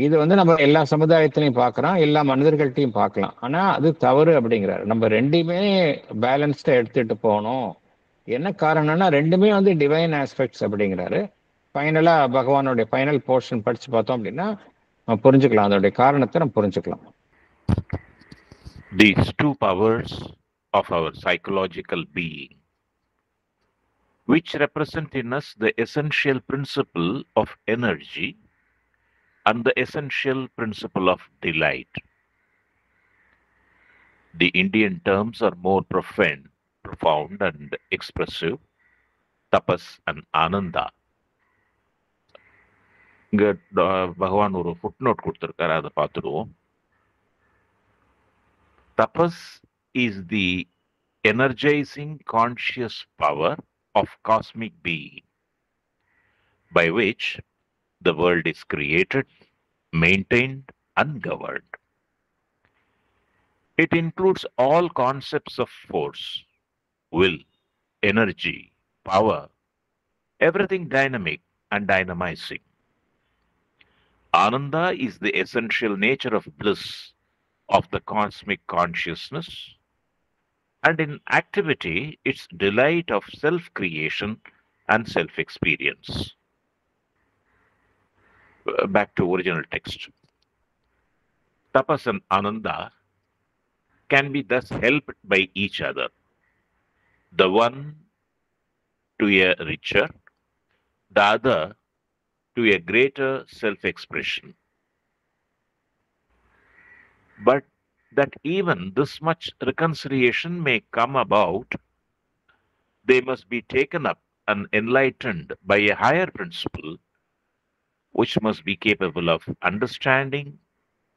இது வந்து நம்ம எல்லா சமுதாயத்திலையும் பார்க்குறோம், எல்லா மனிதர்கள்ட்டையும் பார்க்கலாம். ஆனா அது தவறு அப்படிங்கிறாரு. நம்ம ரெண்டையுமே பேலன்ஸ்டா எடுத்துட்டு போகணும். என்ன காரணம்னா ரெண்டுமே வந்து டிவைன் ஆஸ்பெக்ட்ஸ் அப்படிங்கிறாரு. ஃபைனலா பகவானுடைய ஃபைனல் போர்ஷன் படிச்சு பார்த்தோம் அப்படின்னா நம்ம புரிஞ்சுக்கலாம், அதோடைய காரணத்தை நம்ம புரிஞ்சுக்கலாம். These two powers of our psychological being, which represent in us the essential principle of energy and the essential principle of delight. The Indian terms are more profound and expressive, tapas and ananda. இங்க பகவான் ஒரு ஃபுட்நோட் கொடுத்திருக்காரு, அதை பார்த்துடுவோம். Tapas is the energizing conscious power of cosmic being, by which the world is created, maintained, and governed. It includes all concepts of force, will, energy, power, everything dynamic and dynamizing. Ananda is the essential nature of bliss of the cosmic consciousness, and in activity, its delight of self-creation and self-experience. Back to original text. Tapas and Ananda can be thus helped by each other. The one to a richer, the other to a greater self-expression. But that even this much reconciliation may come about, they must be taken up and enlightened by a higher principle, which must be capable of understanding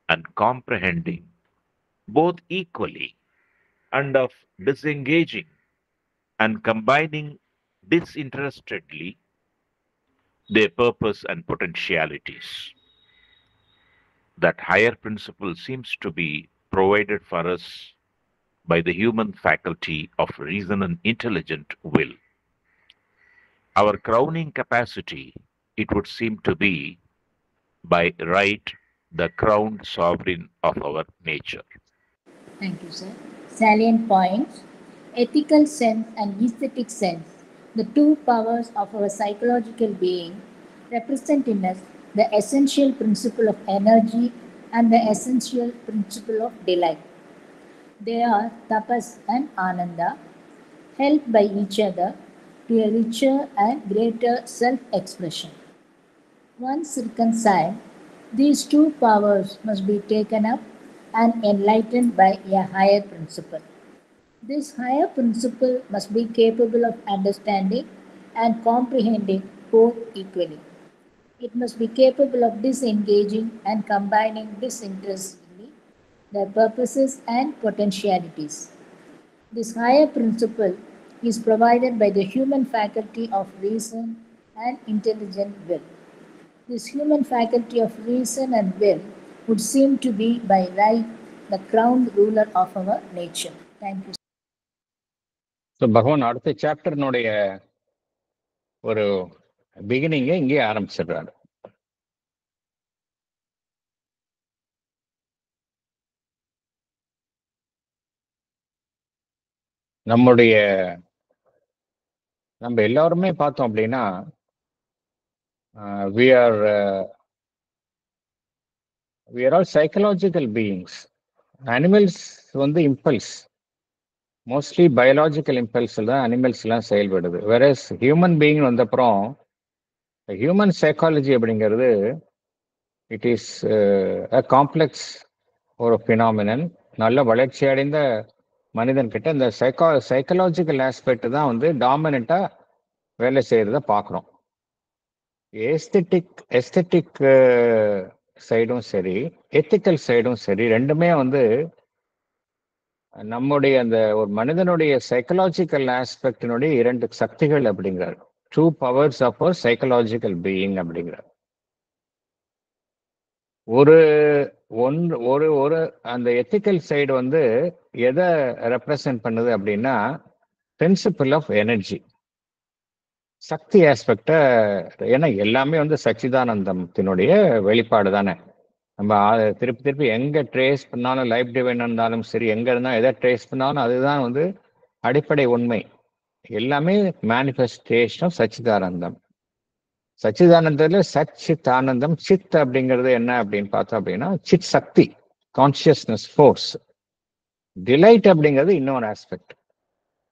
and comprehending both equally, and of disengaging and combining disinterestedly their purpose and potentialities. That higher principle seems to be provided for us by the human faculty of reason and intelligent will. Our crowning capacity, it would seem to be, by right, the crowned sovereign of our nature. Thank you, sir. Salient points: ethical sense and aesthetic sense, the two powers of our psychological being, represent in us the essential principle of energy and the essential principle of delight. They are tapas and ananda, helped by each other to a richer and greater self-expression. Once reconciled, these two powers must be taken up and enlightened by a higher principle. This higher principle must be capable of understanding and comprehending both equally. It must be capable of disengaging and combining disinterestedly their purposes and potentialities. This higher principle is provided by the human faculty of reason and intelligent will. This human faculty of reason and will would seem to be by right the crowned ruler of our nature. Thank you. So பகவான் அடுத்த சாப்டர்னுடைய ஒரு பிகினிங்கை இங்கே ஆரம்பிச்சிடுறாரு. நம்ம எல்லாருமே பார்த்தோம் அப்படின்னா we are all psychological beings. Animals வந்து இம்பல்ஸ், மோஸ்ட்லி பயாலாஜிக்கல் இம்பல்ஸில் தான் அனிமல்ஸ்லாம் செயல்படுது. வேறஸ் ஹியூமன் பீயிங் வந்தப்புறம் ஹியூமன் சைக்காலஜி அப்படிங்கிறது இட் இஸ் அ காம்ப்ளெக்ஸ் ஒரு ஃபினாமினன். நல்ல வளர்ச்சி அடைந்த மனிதன் கிட்ட இந்த சைக்கலாஜிக்கல் ஆஸ்பெக்ட் தான் வந்து டாமினண்ட்டாக வேலை செய்கிறத பார்க்குறோம். எஸ்தெட்டிக் சைடும் சரி, எத்திக்கல் சைடும் சரி, ரெண்டுமே வந்து நம்முடைய அந்த ஒரு மனிதனுடைய சைக்கலாஜிக்கல் ஆஸ்பெக்டினுடைய 2 சக்திகள் அப்படிங்கிறார். 2 powers of a psychological being அப்படிங்கிறார். ஒரு அந்த எத்திக்கல் சைடு வந்து எதை ரெப்ரசன்ட் பண்ணுது அப்படின்னா பிரின்சிபிள் ஆஃப் எனர்ஜி, சக்தி ஆஸ்பெக்ட. ஏன்னா எல்லாமே வந்து சச்சிதானந்தத்தினுடைய வெளிப்பாடு தானே. நம்ம திருப்பி எங்க ட்ரேஸ் பண்ணாலும், லைஃப் டிவைன் இருந்தாலும் சரி, எங்க இருந்தாலும் எதை ட்ரேஸ் பண்ணாலும் அதுதான் வந்து அடிப்படை உண்மை. எல்லாமே மேனிஃபெஸ்டேஷன் ஆஃப் சச்சிதானந்தம். சச்சிதானந்தத்துல சச்சித் ஆனந்தம். சித் அப்படிங்கிறது என்ன அப்படின்னு பார்த்தோம் அப்படின்னா சித் சக்தி, கான்சியஸ்னஸ் ஃபோர்ஸ். டிலைட் அப்படிங்கிறது இன்னொரு ஆஸ்பெக்ட்.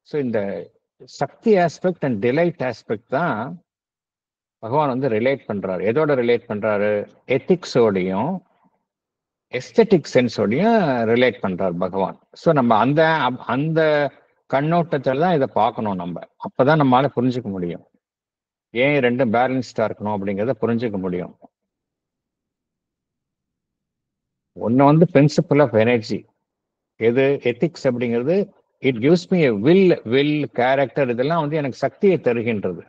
ஸோ இந்த சக்தி ஆஸ்பெக்ட் அண்ட் டிலைட் ஆஸ்பெக்ட் தான் பகவான் வந்து ரிலேட் பண்றாரு. எதோட ரிலேட் பண்றாரு? எத்திக்ஸோடையும் எஸ்தெட்டிக் சென்ஸோடையும் ரிலேட் பண்றாரு பகவான். ஸோ நம்ம அந்த கண்ணோட்டத்தில் தான் இதை பார்க்கணும். நம்ம அப்பதான் நம்மளால புரிஞ்சுக்க முடியும், ஏன் ரெண்டும் பேலன்ஸ்டா இருக்கணும் அப்படிங்கிறத புரிஞ்சுக்க முடியும். ஒன்று வந்து பிரின்சிபல் ஆஃப் எனர்ஜி. எது எத்திக்ஸ் அப்படிங்கிறது it gives me will character. இதெல்லாம் வந்து எனக்கு சக்தியை தருகின்றது.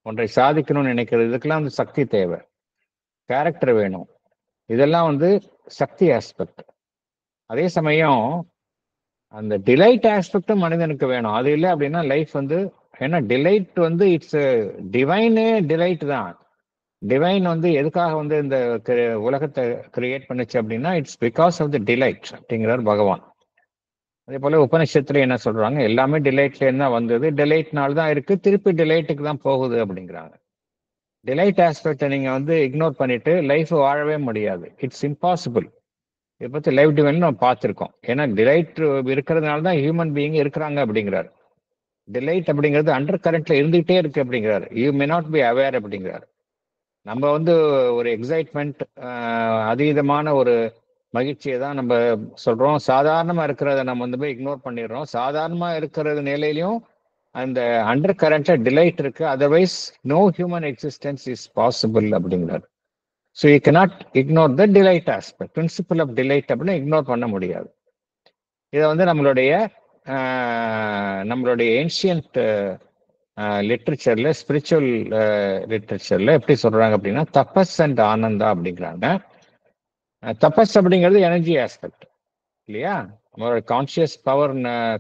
ஒன்றை சாதிக்கணும்னு நினைக்கிறது, இதுக்கெல்லாம் வந்து சக்தி தேவை, கேரக்டர் வேணும். இதெல்லாம் வந்து சக்தி ஆஸ்பெக்ட். அதே சமயம் அந்த டிலைட் ஆஸ்பெக்டும் மனிதனுக்கு வேணும். அது இல்லை அப்படின்னா லைஃப் வந்து, ஏன்னா டிலைட் வந்து இட்ஸ் டிவைனே டிலைட் தான். டிவைன் வந்து எதுக்காக வந்து இந்த உலகத்தை கிரியேட் பண்ணுச்சு அப்படின்னா it's because of the delight அப்படிங்கிறார் பகவான். அதே போல உபனிஷத்துல என்ன சொல்றாங்க, எல்லாமே டிலைட்ல என்ன வந்தது, டிலைட்னால தான் இருக்கு, திருப்பி டிலைட்டுக்கு தான் போகுது அப்படிங்கிறாங்க. டிலைட் ஆஸ்பெக்டை நீங்க வந்து இக்னோர் பண்ணிட்டு லைஃப் வாழவே முடியாது. It's impossible. இதை பத்தி லைஃப் டிவைன் நம்ம பார்த்துருக்கோம். ஏன்னா டிலைட் இருக்கிறதுனால தான் ஹியூமன் பீயிங் இருக்கிறாங்க அப்படிங்கிறாரு. டிலைட் அப்படிங்கிறது அண்டர் கரண்ட்ல இருந்துகிட்டே இருக்கு அப்படிங்கிறாரு. You may not be aware அப்படிங்கிறாரு. நம்ம வந்து ஒரு எக்ஸைட்மெண்ட், அதீதமான ஒரு மகிழ்ச்சியை தான் நம்ம சொல்றோம். சாதாரணமா இருக்கிறத நம்ம வந்து போய் இக்னோர் பண்ணிடுறோம். சாதாரணமா இருக்கிறது நிலையிலையும் அந்த அண்டர் கரண்ட்ல டிலைட் இருக்கு. Otherwise no human existence is possible அப்படிங்கிறாரு. So you cannot ignore the delight aspect. Principle of delight அப்படின்னு இக்னோர் பண்ண முடியாது. இதை வந்து நம்மளுடைய ஏன்ஷியன்ட் லிட்ரேச்சர்ல, ஸ்பிரிச்சுவல் லிட்ரேச்சர்ல எப்படி சொல்றாங்க அப்படின்னா தபஸ் அண்ட் ஆனந்தா அப்படிங்கிறாங்க. தபஸ் அப்படிங்கிறது எனர்ஜி ஆஸ்பெக்ட் இல்லையா? நம்மளோட கான்சியஸ் பவர்,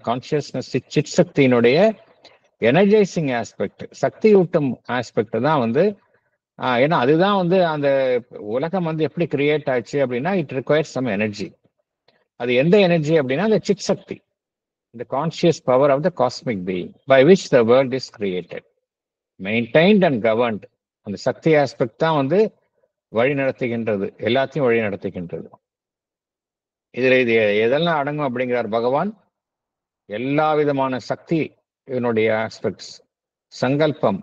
கான்சியஸ்னஸ், சித் சக்தியினுடைய எனர்ஜைசிங் ஆஸ்பெக்ட், சக்தி ஊட்டும் ஆஸ்பெக்ட் தான் வந்து. ஏன்னா அதுதான் வந்து அந்த உலகம் வந்து எப்படி கிரியேட் ஆச்சு அப்படின்னா இட் ரிக்வயர்ஸ் சம் எனர்ஜி. அது எந்த எனர்ஜி அப்படின்னா அந்த சித் சக்தி, the conscious power of the cosmic being by which the world is created, maintained and governed. அந்த சக்தி ஆஸ்பெக்ட் தான் வந்து வழி நடத்துகின்றது, எல்லாத்தையும் வழி நடத்துகின்றது. இதுல இது எதெல்லாம் அடங்கும் அப்படிங்கிறார் பகவான். எல்லா விதமான சக்தி இதனுடைய ஆஸ்பெக்ட்ஸ், சங்கல்பம்,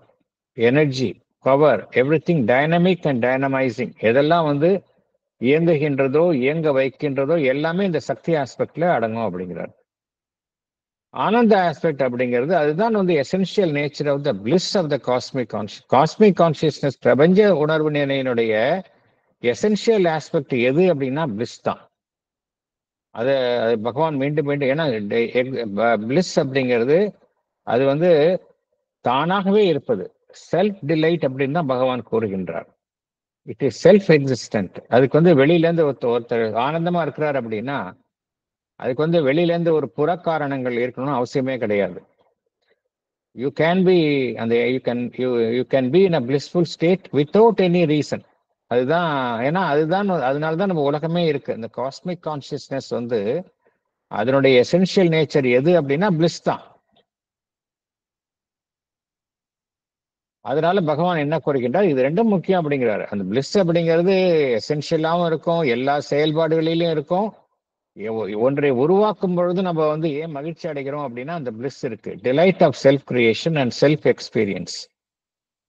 energy, power, everything dynamic and dynamising, எதெல்லாம் வந்து இயங்குகின்றதோ இயங்க வைக்கின்றதோ எல்லாமே இந்த சக்தி ஆஸ்பெக்ட்ல அடங்கும் அப்படிங்கிறார். ஆனந்த ஆஸ்பெக்ட் அப்படிங்கிறது அதுதான் வந்து essential nature of the bliss of the cosmic consciousness. பிரபஞ்ச உணர்வு நிலையினுடைய எசென்ஷியல் ஆஸ்பெக்ட் எது அப்படின்னா பிளிஸ் தான். அது பகவான் மீண்டும் மீண்டும், ஏன்னா பிளிஸ் அப்படிங்கிறது அது வந்து தானாகவே இருப்பது, செல்ஃப் டிலைட் அப்படின்னு தான் பகவான் கூறுகின்றார். It is self existent. அதுக்கு வந்து வெளியிலேருந்து ஒருத்தர் ஆனந்தமா இருக்கிறார் அப்படின்னா அதுக்கு வந்து வெளியிலேருந்து ஒரு புறக்காரணங்கள் இருக்கணும்னு அவசியமே கிடையாது. யூ கேன் பி அந்த you can be in a blissful state without any reason. அதுதான், ஏன்னா அதனாலதான் நம்ம உலகமே இருக்கு. இந்த காஸ்மிக் கான்சியஸ்னஸ் வந்து அதனுடைய எசென்ஷியல் நேச்சர் எது அப்படின்னா பிளிஸ் தான். அதனால பகவான் என்ன கூறுகின்றார், இது ரெண்டும் முக்கியம் அப்படிங்கிறாரு. அந்த பிளிஸ் அப்படிங்கிறது எசென்ஷியலாகவும் இருக்கும், எல்லா செயல்பாடுகளிலும் இருக்கும். ஒன்றை உருவாக்கும் பொழுது நம்ம வந்து ஏன் மகிழ்ச்சி அடைகிறோம் அப்படின்னா அந்த பிளிஸ் இருக்கு. Delight of self creation and self experience.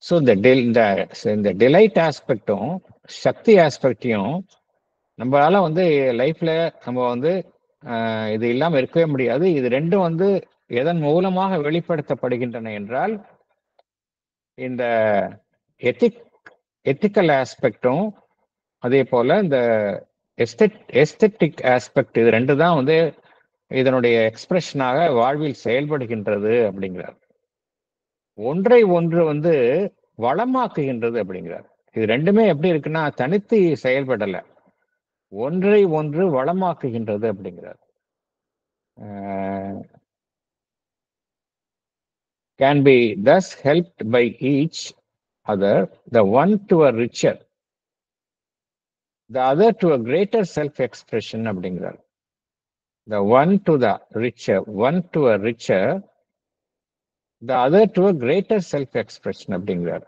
So இந்த டிலைட் ஆஸ்பெக்டும் சக்தி ஆஸ்பெக்டையும் நம்மளால வந்து லைஃப்ல நம்ம வந்து இது இல்லாம இருக்கவே முடியாது. இது ரெண்டும் வந்து எதன் மூலமாக வெளிப்படுத்தப்படுகின்றன என்றால் இந்த எத்திக்கல் ஆஸ்பெக்டும் அதே போல இந்த எஸ்தெட்டிக் ஆஸ்பெக்ட், இது ரெண்டு தான் வந்து இதனுடைய எக்ஸ்பிரஷனாக வாழ்வில் செயல்படுகின்றது அப்படிங்கிறார். ஒன்றை ஒன்று வந்து வளமாக்குகின்றது அப்படிங்கிறார். இது ரெண்டுமே எப்படி இருக்குன்னா தனித்து செயல்படலை, ஒன்றை ஒன்று வளமாக்குகின்றது அப்படிங்கிறார். Can be thus helped by each other, the one to a richer, the other to a greater self-expression அப்படிங்கிறார். The one to the richer, one to a richer, the other to a greater self-expression அப்படிங்கிறார்.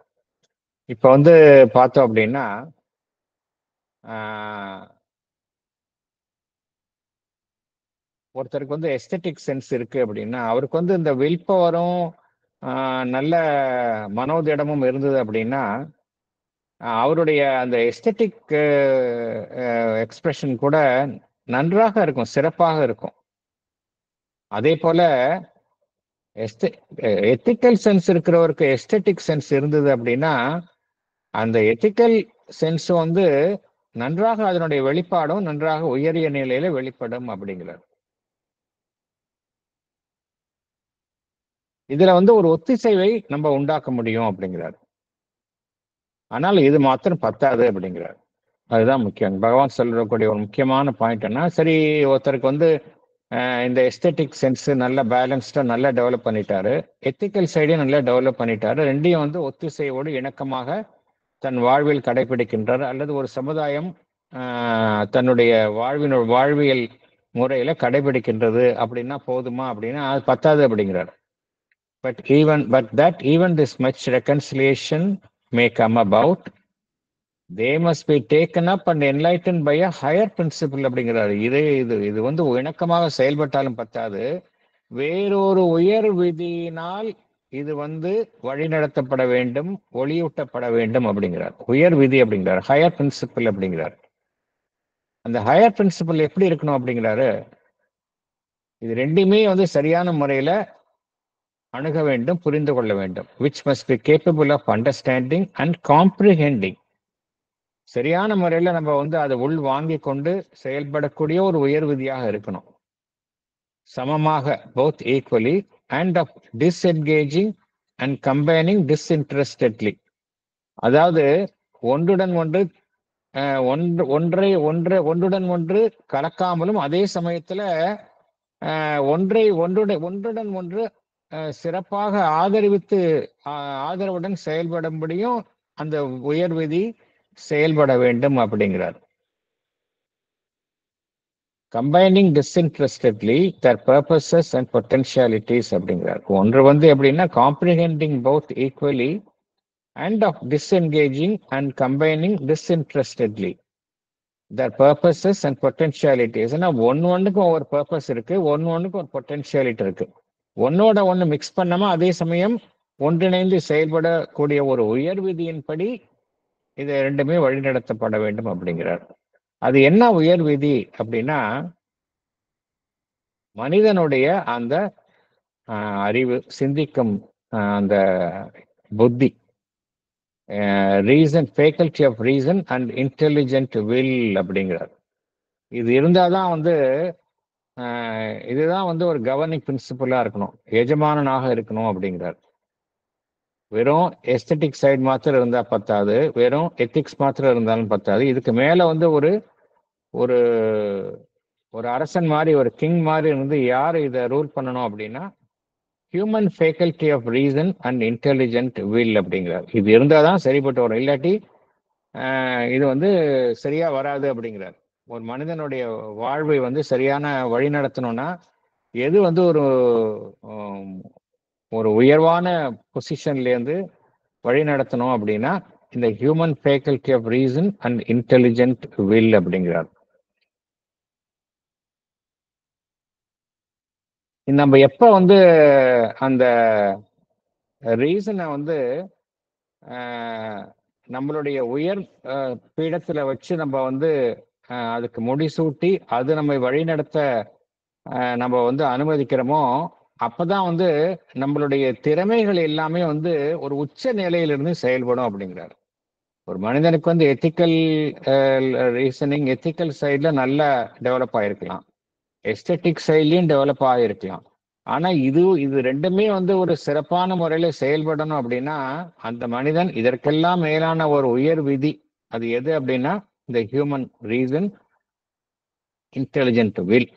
இப்போ வந்து பார்த்தோம் அப்படின்னா ஒருத்தருக்கு வந்து எஸ்தெட்டிக் சென்ஸ் இருக்கு அப்படின்னா அவருக்கு வந்து இந்த வில் பவரும் நல்ல மனோதிடமும் இருந்தது அப்படின்னா அவருடைய அந்த எஸ்தெட்டிக் எக்ஸ்பிரஷன் கூட நன்றாக இருக்கும், சிறப்பாக இருக்கும். அதே போல எத்திக்கல் சென்ஸ் இருக்கிறவருக்கு எஸ்தெட்டிக் சென்ஸ் இருந்தது அப்படின்னா அந்த எத்திக்கல் சென்ஸ் வந்து நன்றாக அதனுடைய வெளிப்பாடும் நன்றாக உயரிய நிலையில வெளிப்படும் அப்படிங்கிறார். இதுல வந்து ஒரு ஒத்திசைவை நம்ம உண்டாக்க முடியும் அப்படிங்கிறார். ஆனால் இது மாத்திரம் பத்தாது அப்படிங்கிறார். அதுதான் முக்கியம். பகவான் சொல்லக்கூடிய ஒரு முக்கியமான பாயிண்ட் என்ன, சரி ஒருத்தருக்கு வந்து இந்த எஸ்தெட்டிக் சென்ஸ் நல்ல பேலன்ஸ்டா நல்லா டெவலப் பண்ணிட்டாரு, எத்திக்கல் சைடையும் நல்லா டெவலப் பண்ணிட்டாரு, ரெண்டையும் வந்து ஒத்திசைவோடு இணக்கமாக தன் வாழ்வில் கடைபிடிக்கின்றார், அல்லது ஒரு சமுதாயம் தன்னுடைய வாழ்வியல் முறையில கடைபிடிக்கின்றது அப்படின்னா போதுமா அப்படின்னா அது பத்தாது அப்படிங்கிறார். But that even this much reconciliation may come about, they must be taken up and enlightened by a higher principle அப்படிங்கிறாரு. இது வந்து இணக்கமாக செயல்பட்டாலும் பத்தாது, வேறொரு உயர் விதியினால் இது வந்து வழிநடத்தப்பட வேண்டும், ஒளியூட்டப்பட வேண்டும் அப்படிங்கிறார். உயர் விதி அப்படிங்கிறார், ஹையர் பிரின்சிபல் அப்படிங்கிறார். அந்த ஹையர் பிரின்சிபல் எப்படி இருக்கணும் அப்படிங்கிறாரு, இது ரெண்டுமே வந்து சரியான முறையில அணுக வேண்டும், புரிந்து கொள்ள வேண்டும். which must be capable of understanding and comprehending. சரியான முறையில நம்ம வந்து அதை உள் வாங்கி கொண்டு செயல்படக்கூடிய ஒரு உயர் விதியாக இருக்கணும். சமமாக both equally and of disengaging and combining disinterestedly. அதாவது ஒன்றுடன் ஒன்று கலக்காமலும் அதே சமயத்துல ஒன்றுடன் ஒன்று சிறப்பாக ஆதரவுடன் செயல்படும்படியும் அந்த உயர் விதி செயல்பட வேண்டும் அப்படிங்கிறார். Combining disinterestedly their purposes and potentialities அப்படிங்கிறார். ஒன்று வந்து எப்படின்னா comprehending both equally and of disengaging and combining disinterestedly their purposes and potentialities. ஏன்னா ஒன்றுக்கும் ஒரு பர்பஸ் இருக்கு, ஒன்றுக்கும் ஒரு பொட்டென்ஷியாலிட்டி இருக்கு. ஒன்னோட ஒன்று மிக்ஸ் பண்ணாம அதே சமயம் ஒன்றிணைந்து செயல்படக்கூடிய ஒரு உயர் விதியின்படி இது ரெண்டுமே வழிநடத்தப்பட வேண்டும் அப்படிங்கிறார். அது என்ன உயர் விதி அப்படின்னா மனிதனுடைய அந்த அறிவு, சிந்திக்கும் அந்த புத்தி, reason, faculty of reason and intelligent will அப்படிங்கிறார். இது இருந்தாதான் வந்து இதுதான் வந்து ஒரு கவர்னிங் பிரின்சிபலா இருக்கணும், எஜமானனாக இருக்கணும் அப்படிங்கிறார். வெறும் எஸ்தெட்டிக் சைடு மாத்திரம் இருந்தா பத்தாது, வெறும் எத்திக்ஸ் மாத்திரம் இருந்தாலும் பத்தாது. இதுக்கு மேல வந்து ஒரு ஒரு அரசன் மாதிரி, ஒரு கிங் மாதிரி இருந்து யார் இதை ரூல் பண்ணணும் அப்படின்னா human faculty of reason and intelligent will அப்படிங்கிறார். இது இருந்தாதான் சரிப்பட்டு வரும், இல்லாட்டி இது வந்து சரியா வராது அப்படிங்கிறார். ஒரு மனிதனுடைய வாழ்வை வந்து சரியான வழி நடத்தணும்னா எது வந்து ஒரு உயர்வான பொசிஷன்ல இருந்து வழி நடத்தணும் அப்படின்னா இந்த human faculty of reason and intelligent will அப்படிங்கிறார். நம்ம எப்ப வந்து அந்த ரீசனை வந்து நம்மளுடைய உயர் பீடத்துல வச்சு நம்ம வந்து அதுக்கு முடிசூட்டி அது நம்மை வழிநடத்த நம்ம வந்து அனுமதிக்கிறோமோ, அப்பதான் வந்து நம்மளுடைய திறமைகள் எல்லாமே வந்து ஒரு உச்ச நிலையிலிருந்து செயல்படும் அப்படிங்கிறார். ஒரு மனிதனுக்கு வந்து எத்திக்கல் ரீசனிங், எத்திக்கல் சைட்ல நல்லா டெவலப் ஆயிருக்கலாம், எஸ்தெட்டிக் சைட்லயும் டெவலப் ஆகிருக்கலாம். ஆனா இது ரெண்டுமே வந்து ஒரு சிறப்பான முறையில செயல்படணும் அப்படின்னா அந்த மனிதன் இதற்கெல்லாம் மேலான ஒரு உயர் விதி அது எது அப்படின்னா இந்த ஹியூமன் ரீசன், இன்டெலிஜென்ட் வில்,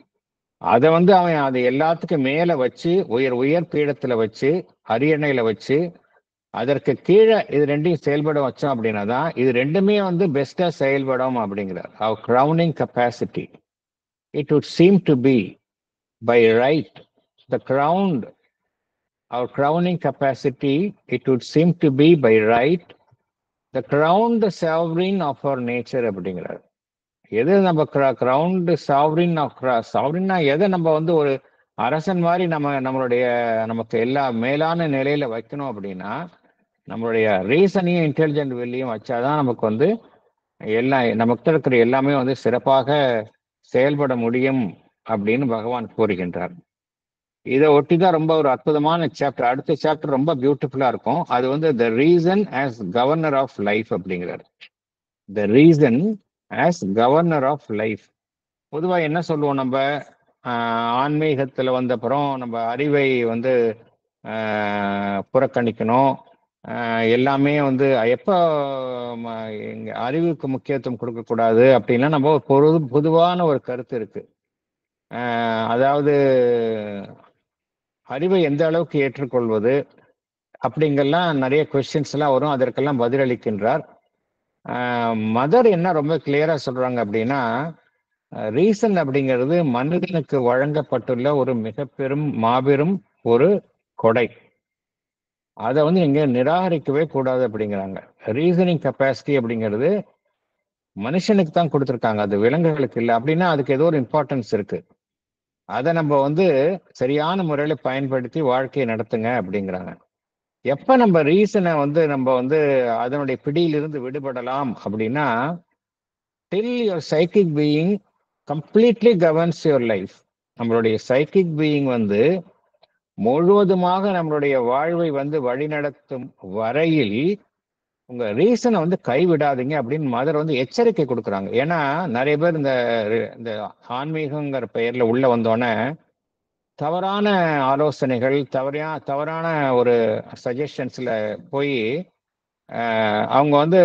அதை வந்து அவன் அதை எல்லாத்துக்கும் மேல வச்சு உயர் பீடத்துல வச்சு அரியணையில வச்சு அதற்கு கீழே இது ரெண்டையும் செயல்பட வச்சோம் அப்படின்னா தான் இது ரெண்டுமே வந்து பெஸ்டா செயல்படும் அப்படிங்கிறார். our crowning capacity, it would seem to be by right the crowned, our crowning capacity, it would seem to be by right the crowned sovereign of our nature அப்படிங்கிறார். எது நம்ம கிரவுண்ட் சாவரின் ஆஃப் சாவரின்னா எதை நம்ம வந்து ஒரு அரசன் மாதிரி நம்மளுடைய நமக்கு எல்லா மேலான நிலையில வைக்கணும் அப்படின்னா நம்மளுடைய ரீசனையும் இன்டெலிஜென்ட் வெளியும் வச்சாதான் நமக்கு வந்து எல்லாம் நமக்கு இருக்கிற எல்லாமே வந்து சிறப்பாக செயல்பட முடியும் அப்படின்னு பகவான் கூறுகின்றார். இதை ஒட்டி தான் ரொம்ப ஒரு அற்புதமான சாப்டர், அடுத்த சாப்டர் ரொம்ப பியூட்டிஃபுல்லா இருக்கும். அது வந்து the reason as governor of life அப்படிங்கிறார். The reason as governor of life. பொதுவா என்ன சொல்லுவோம், நம்ம ஆன்மீகத்துல வந்தப்புறம் நம்ம அறிவை வந்து புறக்கணிக்கணும், எல்லாமே வந்து எப்போ அறிவுக்கு முக்கியத்துவம் கொடுக்கக்கூடாது அப்படின்னா நம்ம ஒரு பொதுவான ஒரு கருத்து இருக்கு. அதாவது அறிவை எந்த அளவுக்கு ஏற்றுக்கொள்வது அப்படிங்கெல்லாம் நிறைய கொஸ்டின்ஸ் எல்லாம் வரும். அதற்கெல்லாம் பதிலளிக்கின்றார். மதர் என்ன ரொம்ப கிளியரா சொல்றாங்க அப்படின்னா, ரீசன் அப்படிங்கிறது மனிதனுக்கு வழங்கப்பட்டுள்ள ஒரு மிக பெரும் மாபெரும் ஒரு கொடை. அதை வந்து நீங்க நிராகரிக்கவே கூடாது அப்படிங்கிறாங்க. ரீசனிங் கெப்பாசிட்டி அப்படிங்கிறது மனுஷனுக்கு தான் கொடுத்துருக்காங்க, அது விலங்குகளுக்கு இல்லை. அப்படின்னா அதுக்கு ஏதோ ஒரு இம்பார்ட்டன்ஸ் இருக்கு. அதை நம்ம வந்து சரியான முறையில பயன்படுத்தி வாழ்க்கையை நடத்துங்க அப்படிங்கிறாங்க. எப்ப நம்ம ரீசனை வந்து நம்ம வந்து அதனுடைய பிடியிலிருந்து விடுபடலாம் அப்படின்னா, டில் your psychic being completely governance your life. நம்மளுடைய சைக்கிக் பீயிங் வந்து முழுவதுமாக நம்மளுடைய வாழ்வை வந்து வழிநடத்தும் வரையில் உங்க ரீசனை வந்து கைவிடாதீங்க அப்படின்னு மதர் வந்து எச்சரிக்கை கொடுக்குறாங்க. ஏன்னா நிறைய பேர் இந்த ஆன்மீகங்கிற பெயர்ல உள்ள வந்தோடனே தவறான ஆலோசனைகள், தவறான ஒரு சஜஷன்ஸ்ல போய் அவங்க வந்து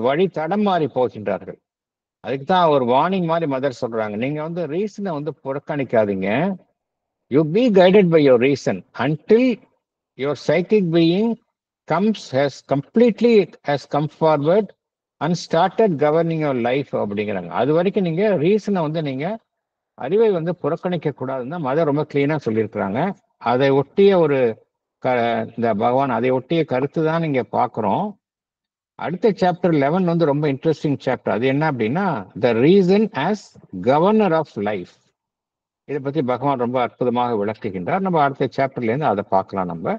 வழி தடம் மாறி போகின்றார்கள். அதுக்கு தான் ஒரு வார்னிங் மாதிரி மதர் சொல்றாங்க, நீங்க வந்து ரீசனை வந்து புறக்கணிக்காதீங்க. You be guided by your reason until your psychic being has come forward and started governing your life அப்படிங்கிறாங்க. அது வரைக்கும் நீங்க ரீசனை வந்து நீங்க அறிவை வந்து புறக்கணிக்க கூடாதுன்னு மதர் ரொம்ப கிளீனா சொல்லியிருக்கிறாங்க. அதை ஒட்டிய ஒரு இந்த பகவான் அதை ஒட்டிய கருத்து தான் நீங்க பாக்குறோம். அடுத்த சாப்டர் 11 வந்து ரொம்ப இன்ட்ரெஸ்டிங் சாப்டர். அது என்ன அப்படின்னா, the reason as governor of life. இதை பத்தி பகவான் ரொம்ப அற்புதமாக விளக்குகின்றார். நம்ம அடுத்த சாப்டர்ல இருந்து அதை பார்க்கலாம் நம்ம.